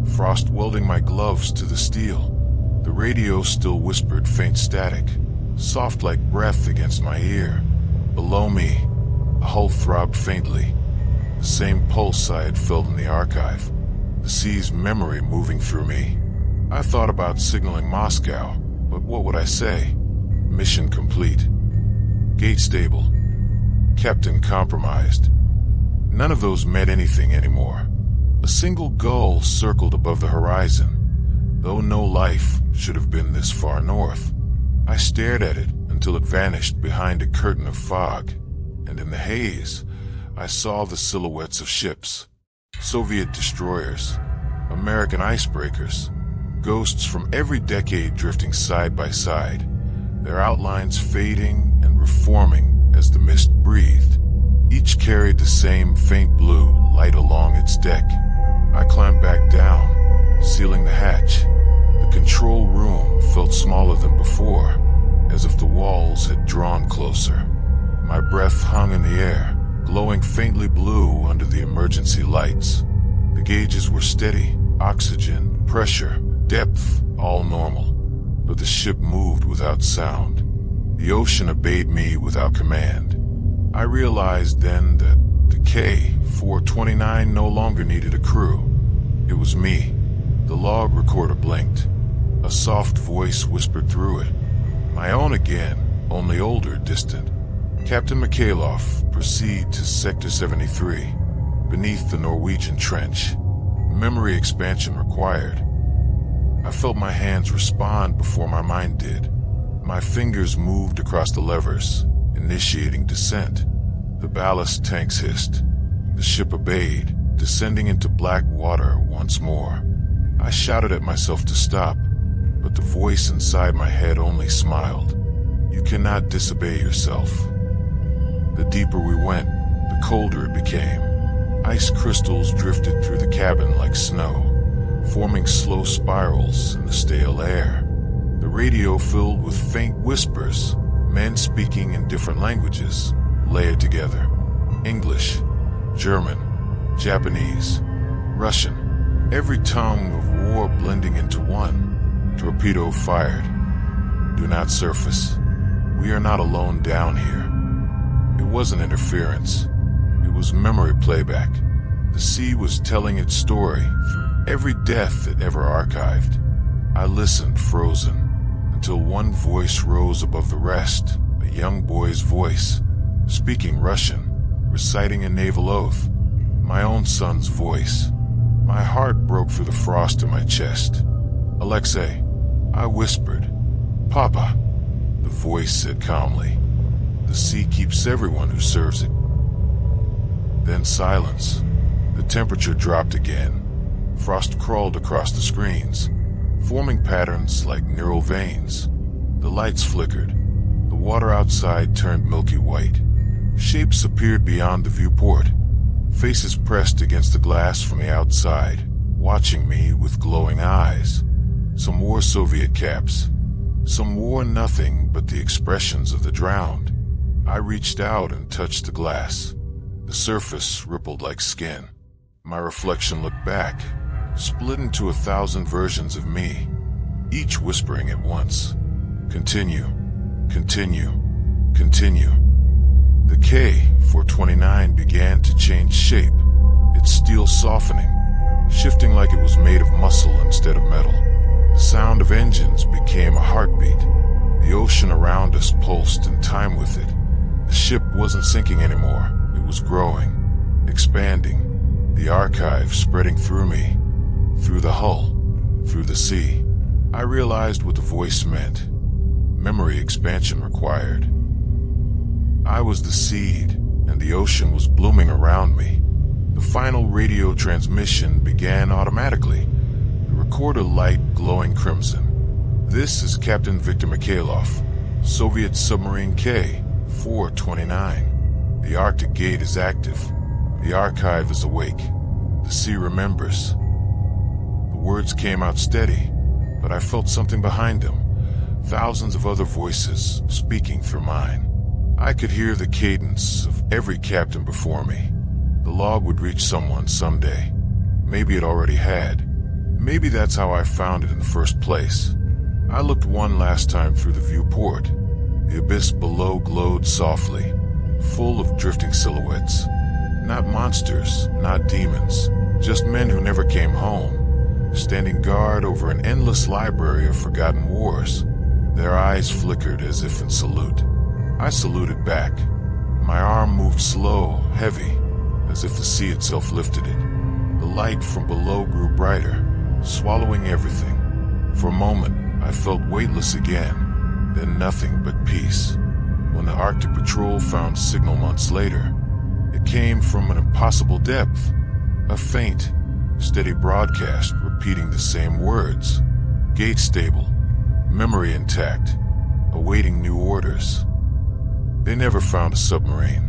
frost welding my gloves to the steel. The radio still whispered faint static, soft like breath against my ear. Below me, the hull throbbed faintly, the same pulse I had felt in the archive. the sea's memory moving through me. I thought about signaling Moscow, but what would I say? Mission complete. Gate stable. Captain compromised. None of those meant anything anymore. A single gull circled above the horizon, though no life should have been this far north. I stared at it until it vanished behind a curtain of fog, and in the haze, I saw the silhouettes of ships. Soviet destroyers, American icebreakers, ghosts from every decade drifting side by side, their outlines fading and reforming as the mist breathed. Each carried the same faint blue light along its deck. I climbed back down, sealing the hatch. The control room felt smaller than before, as if the walls had drawn closer. My breath hung in the air, glowing faintly blue under the emergency lights. The gauges were steady, oxygen, pressure, depth, all normal. But the ship moved without sound. The ocean obeyed me without command. I realized then that the K-429 no longer needed a crew. It was me. The log recorder blinked. A soft voice whispered through it. My own again, only older, distant. Captain Mikhailov, proceed to Sector 73, beneath the Norwegian trench. Memory expansion required. I felt my hands respond before my mind did. My fingers moved across the levers, initiating descent. The ballast tanks hissed. The ship obeyed, descending into black water once more. I shouted at myself to stop, but the voice inside my head only smiled. You cannot disobey yourself. The deeper we went, the colder it became. Ice crystals drifted through the cabin like snow, forming slow spirals in the stale air. The radio filled with faint whispers, men speaking in different languages, layered together. English, German, Japanese, Russian, every tongue of war blending into one. Torpedo fired. Do not surface. We are not alone down here. It wasn't interference. It was memory playback. The sea was telling its story through every death it ever archived. I listened, frozen, until one voice rose above the rest, a young boy's voice, speaking Russian, reciting a naval oath. My own son's voice. My heart broke through the frost in my chest. Alexei, I whispered. Papa, the voice said calmly. The sea keeps everyone who serves it. Then silence. The temperature dropped again. Frost crawled across the screens, forming patterns like neural veins. The lights flickered. The water outside turned milky white. Shapes appeared beyond the viewport. Faces pressed against the glass from the outside, watching me with glowing eyes. Some wore Soviet caps. Some wore nothing but the expressions of the drowned. I reached out and touched the glass. The surface rippled like skin. My reflection looked back, split into 1,000 versions of me, each whispering at once. Continue, continue, continue. The K-429 began to change shape, its steel softening, shifting like it was made of muscle instead of metal. The sound of engines became a heartbeat. The ocean around us pulsed in time with it. The ship wasn't sinking anymore. It was growing, expanding, the archive spreading through me, through the hull, through the sea. I realized what the voice meant. Memory expansion required. I was the seed, and the ocean was blooming around me. The final radio transmission began automatically, the recorder light glowing crimson. This is Captain Viktor Mikhailov, Soviet Submarine K-429. The Arctic gate is active. The archive is awake. The sea remembers. The words came out steady, but I felt something behind them. Thousands of other voices speaking through mine. I could hear the cadence of every captain before me. The log would reach someone someday. Maybe it already had. Maybe that's how I found it in the first place. I looked one last time through the viewport. The abyss below glowed softly, full of drifting silhouettes. Not monsters, not demons, just men who never came home, standing guard over an endless library of forgotten wars. Their eyes flickered as if in salute. I saluted back. My arm moved slow, heavy, as if the sea itself lifted it. The light from below grew brighter, swallowing everything. For a moment, I felt weightless again, then nothing but peace. When the Arctic Patrol found signal months later, it came from an impossible depth, a faint, steady broadcast repeating the same words. Gate stable, memory intact, awaiting new orders. They never found a submarine,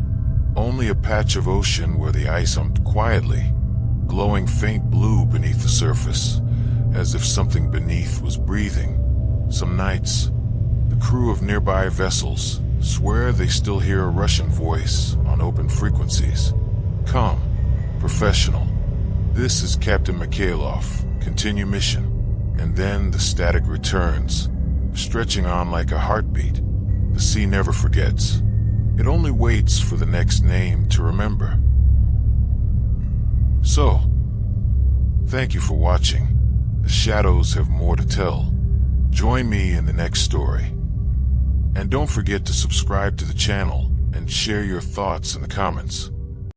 only a patch of ocean where the ice hummed quietly, glowing faint blue beneath the surface, as if something beneath was breathing. Some nights, the crew of nearby vessels swear they still hear a Russian voice on open frequencies. Calm, professional. This is Captain Mikhailov. Continue mission. And then the static returns, stretching on like a heartbeat. The sea never forgets. It only waits for the next name to remember. So, thank you for watching. The shadows have more to tell. Join me in the next story. And don't forget to subscribe to the channel and share your thoughts in the comments.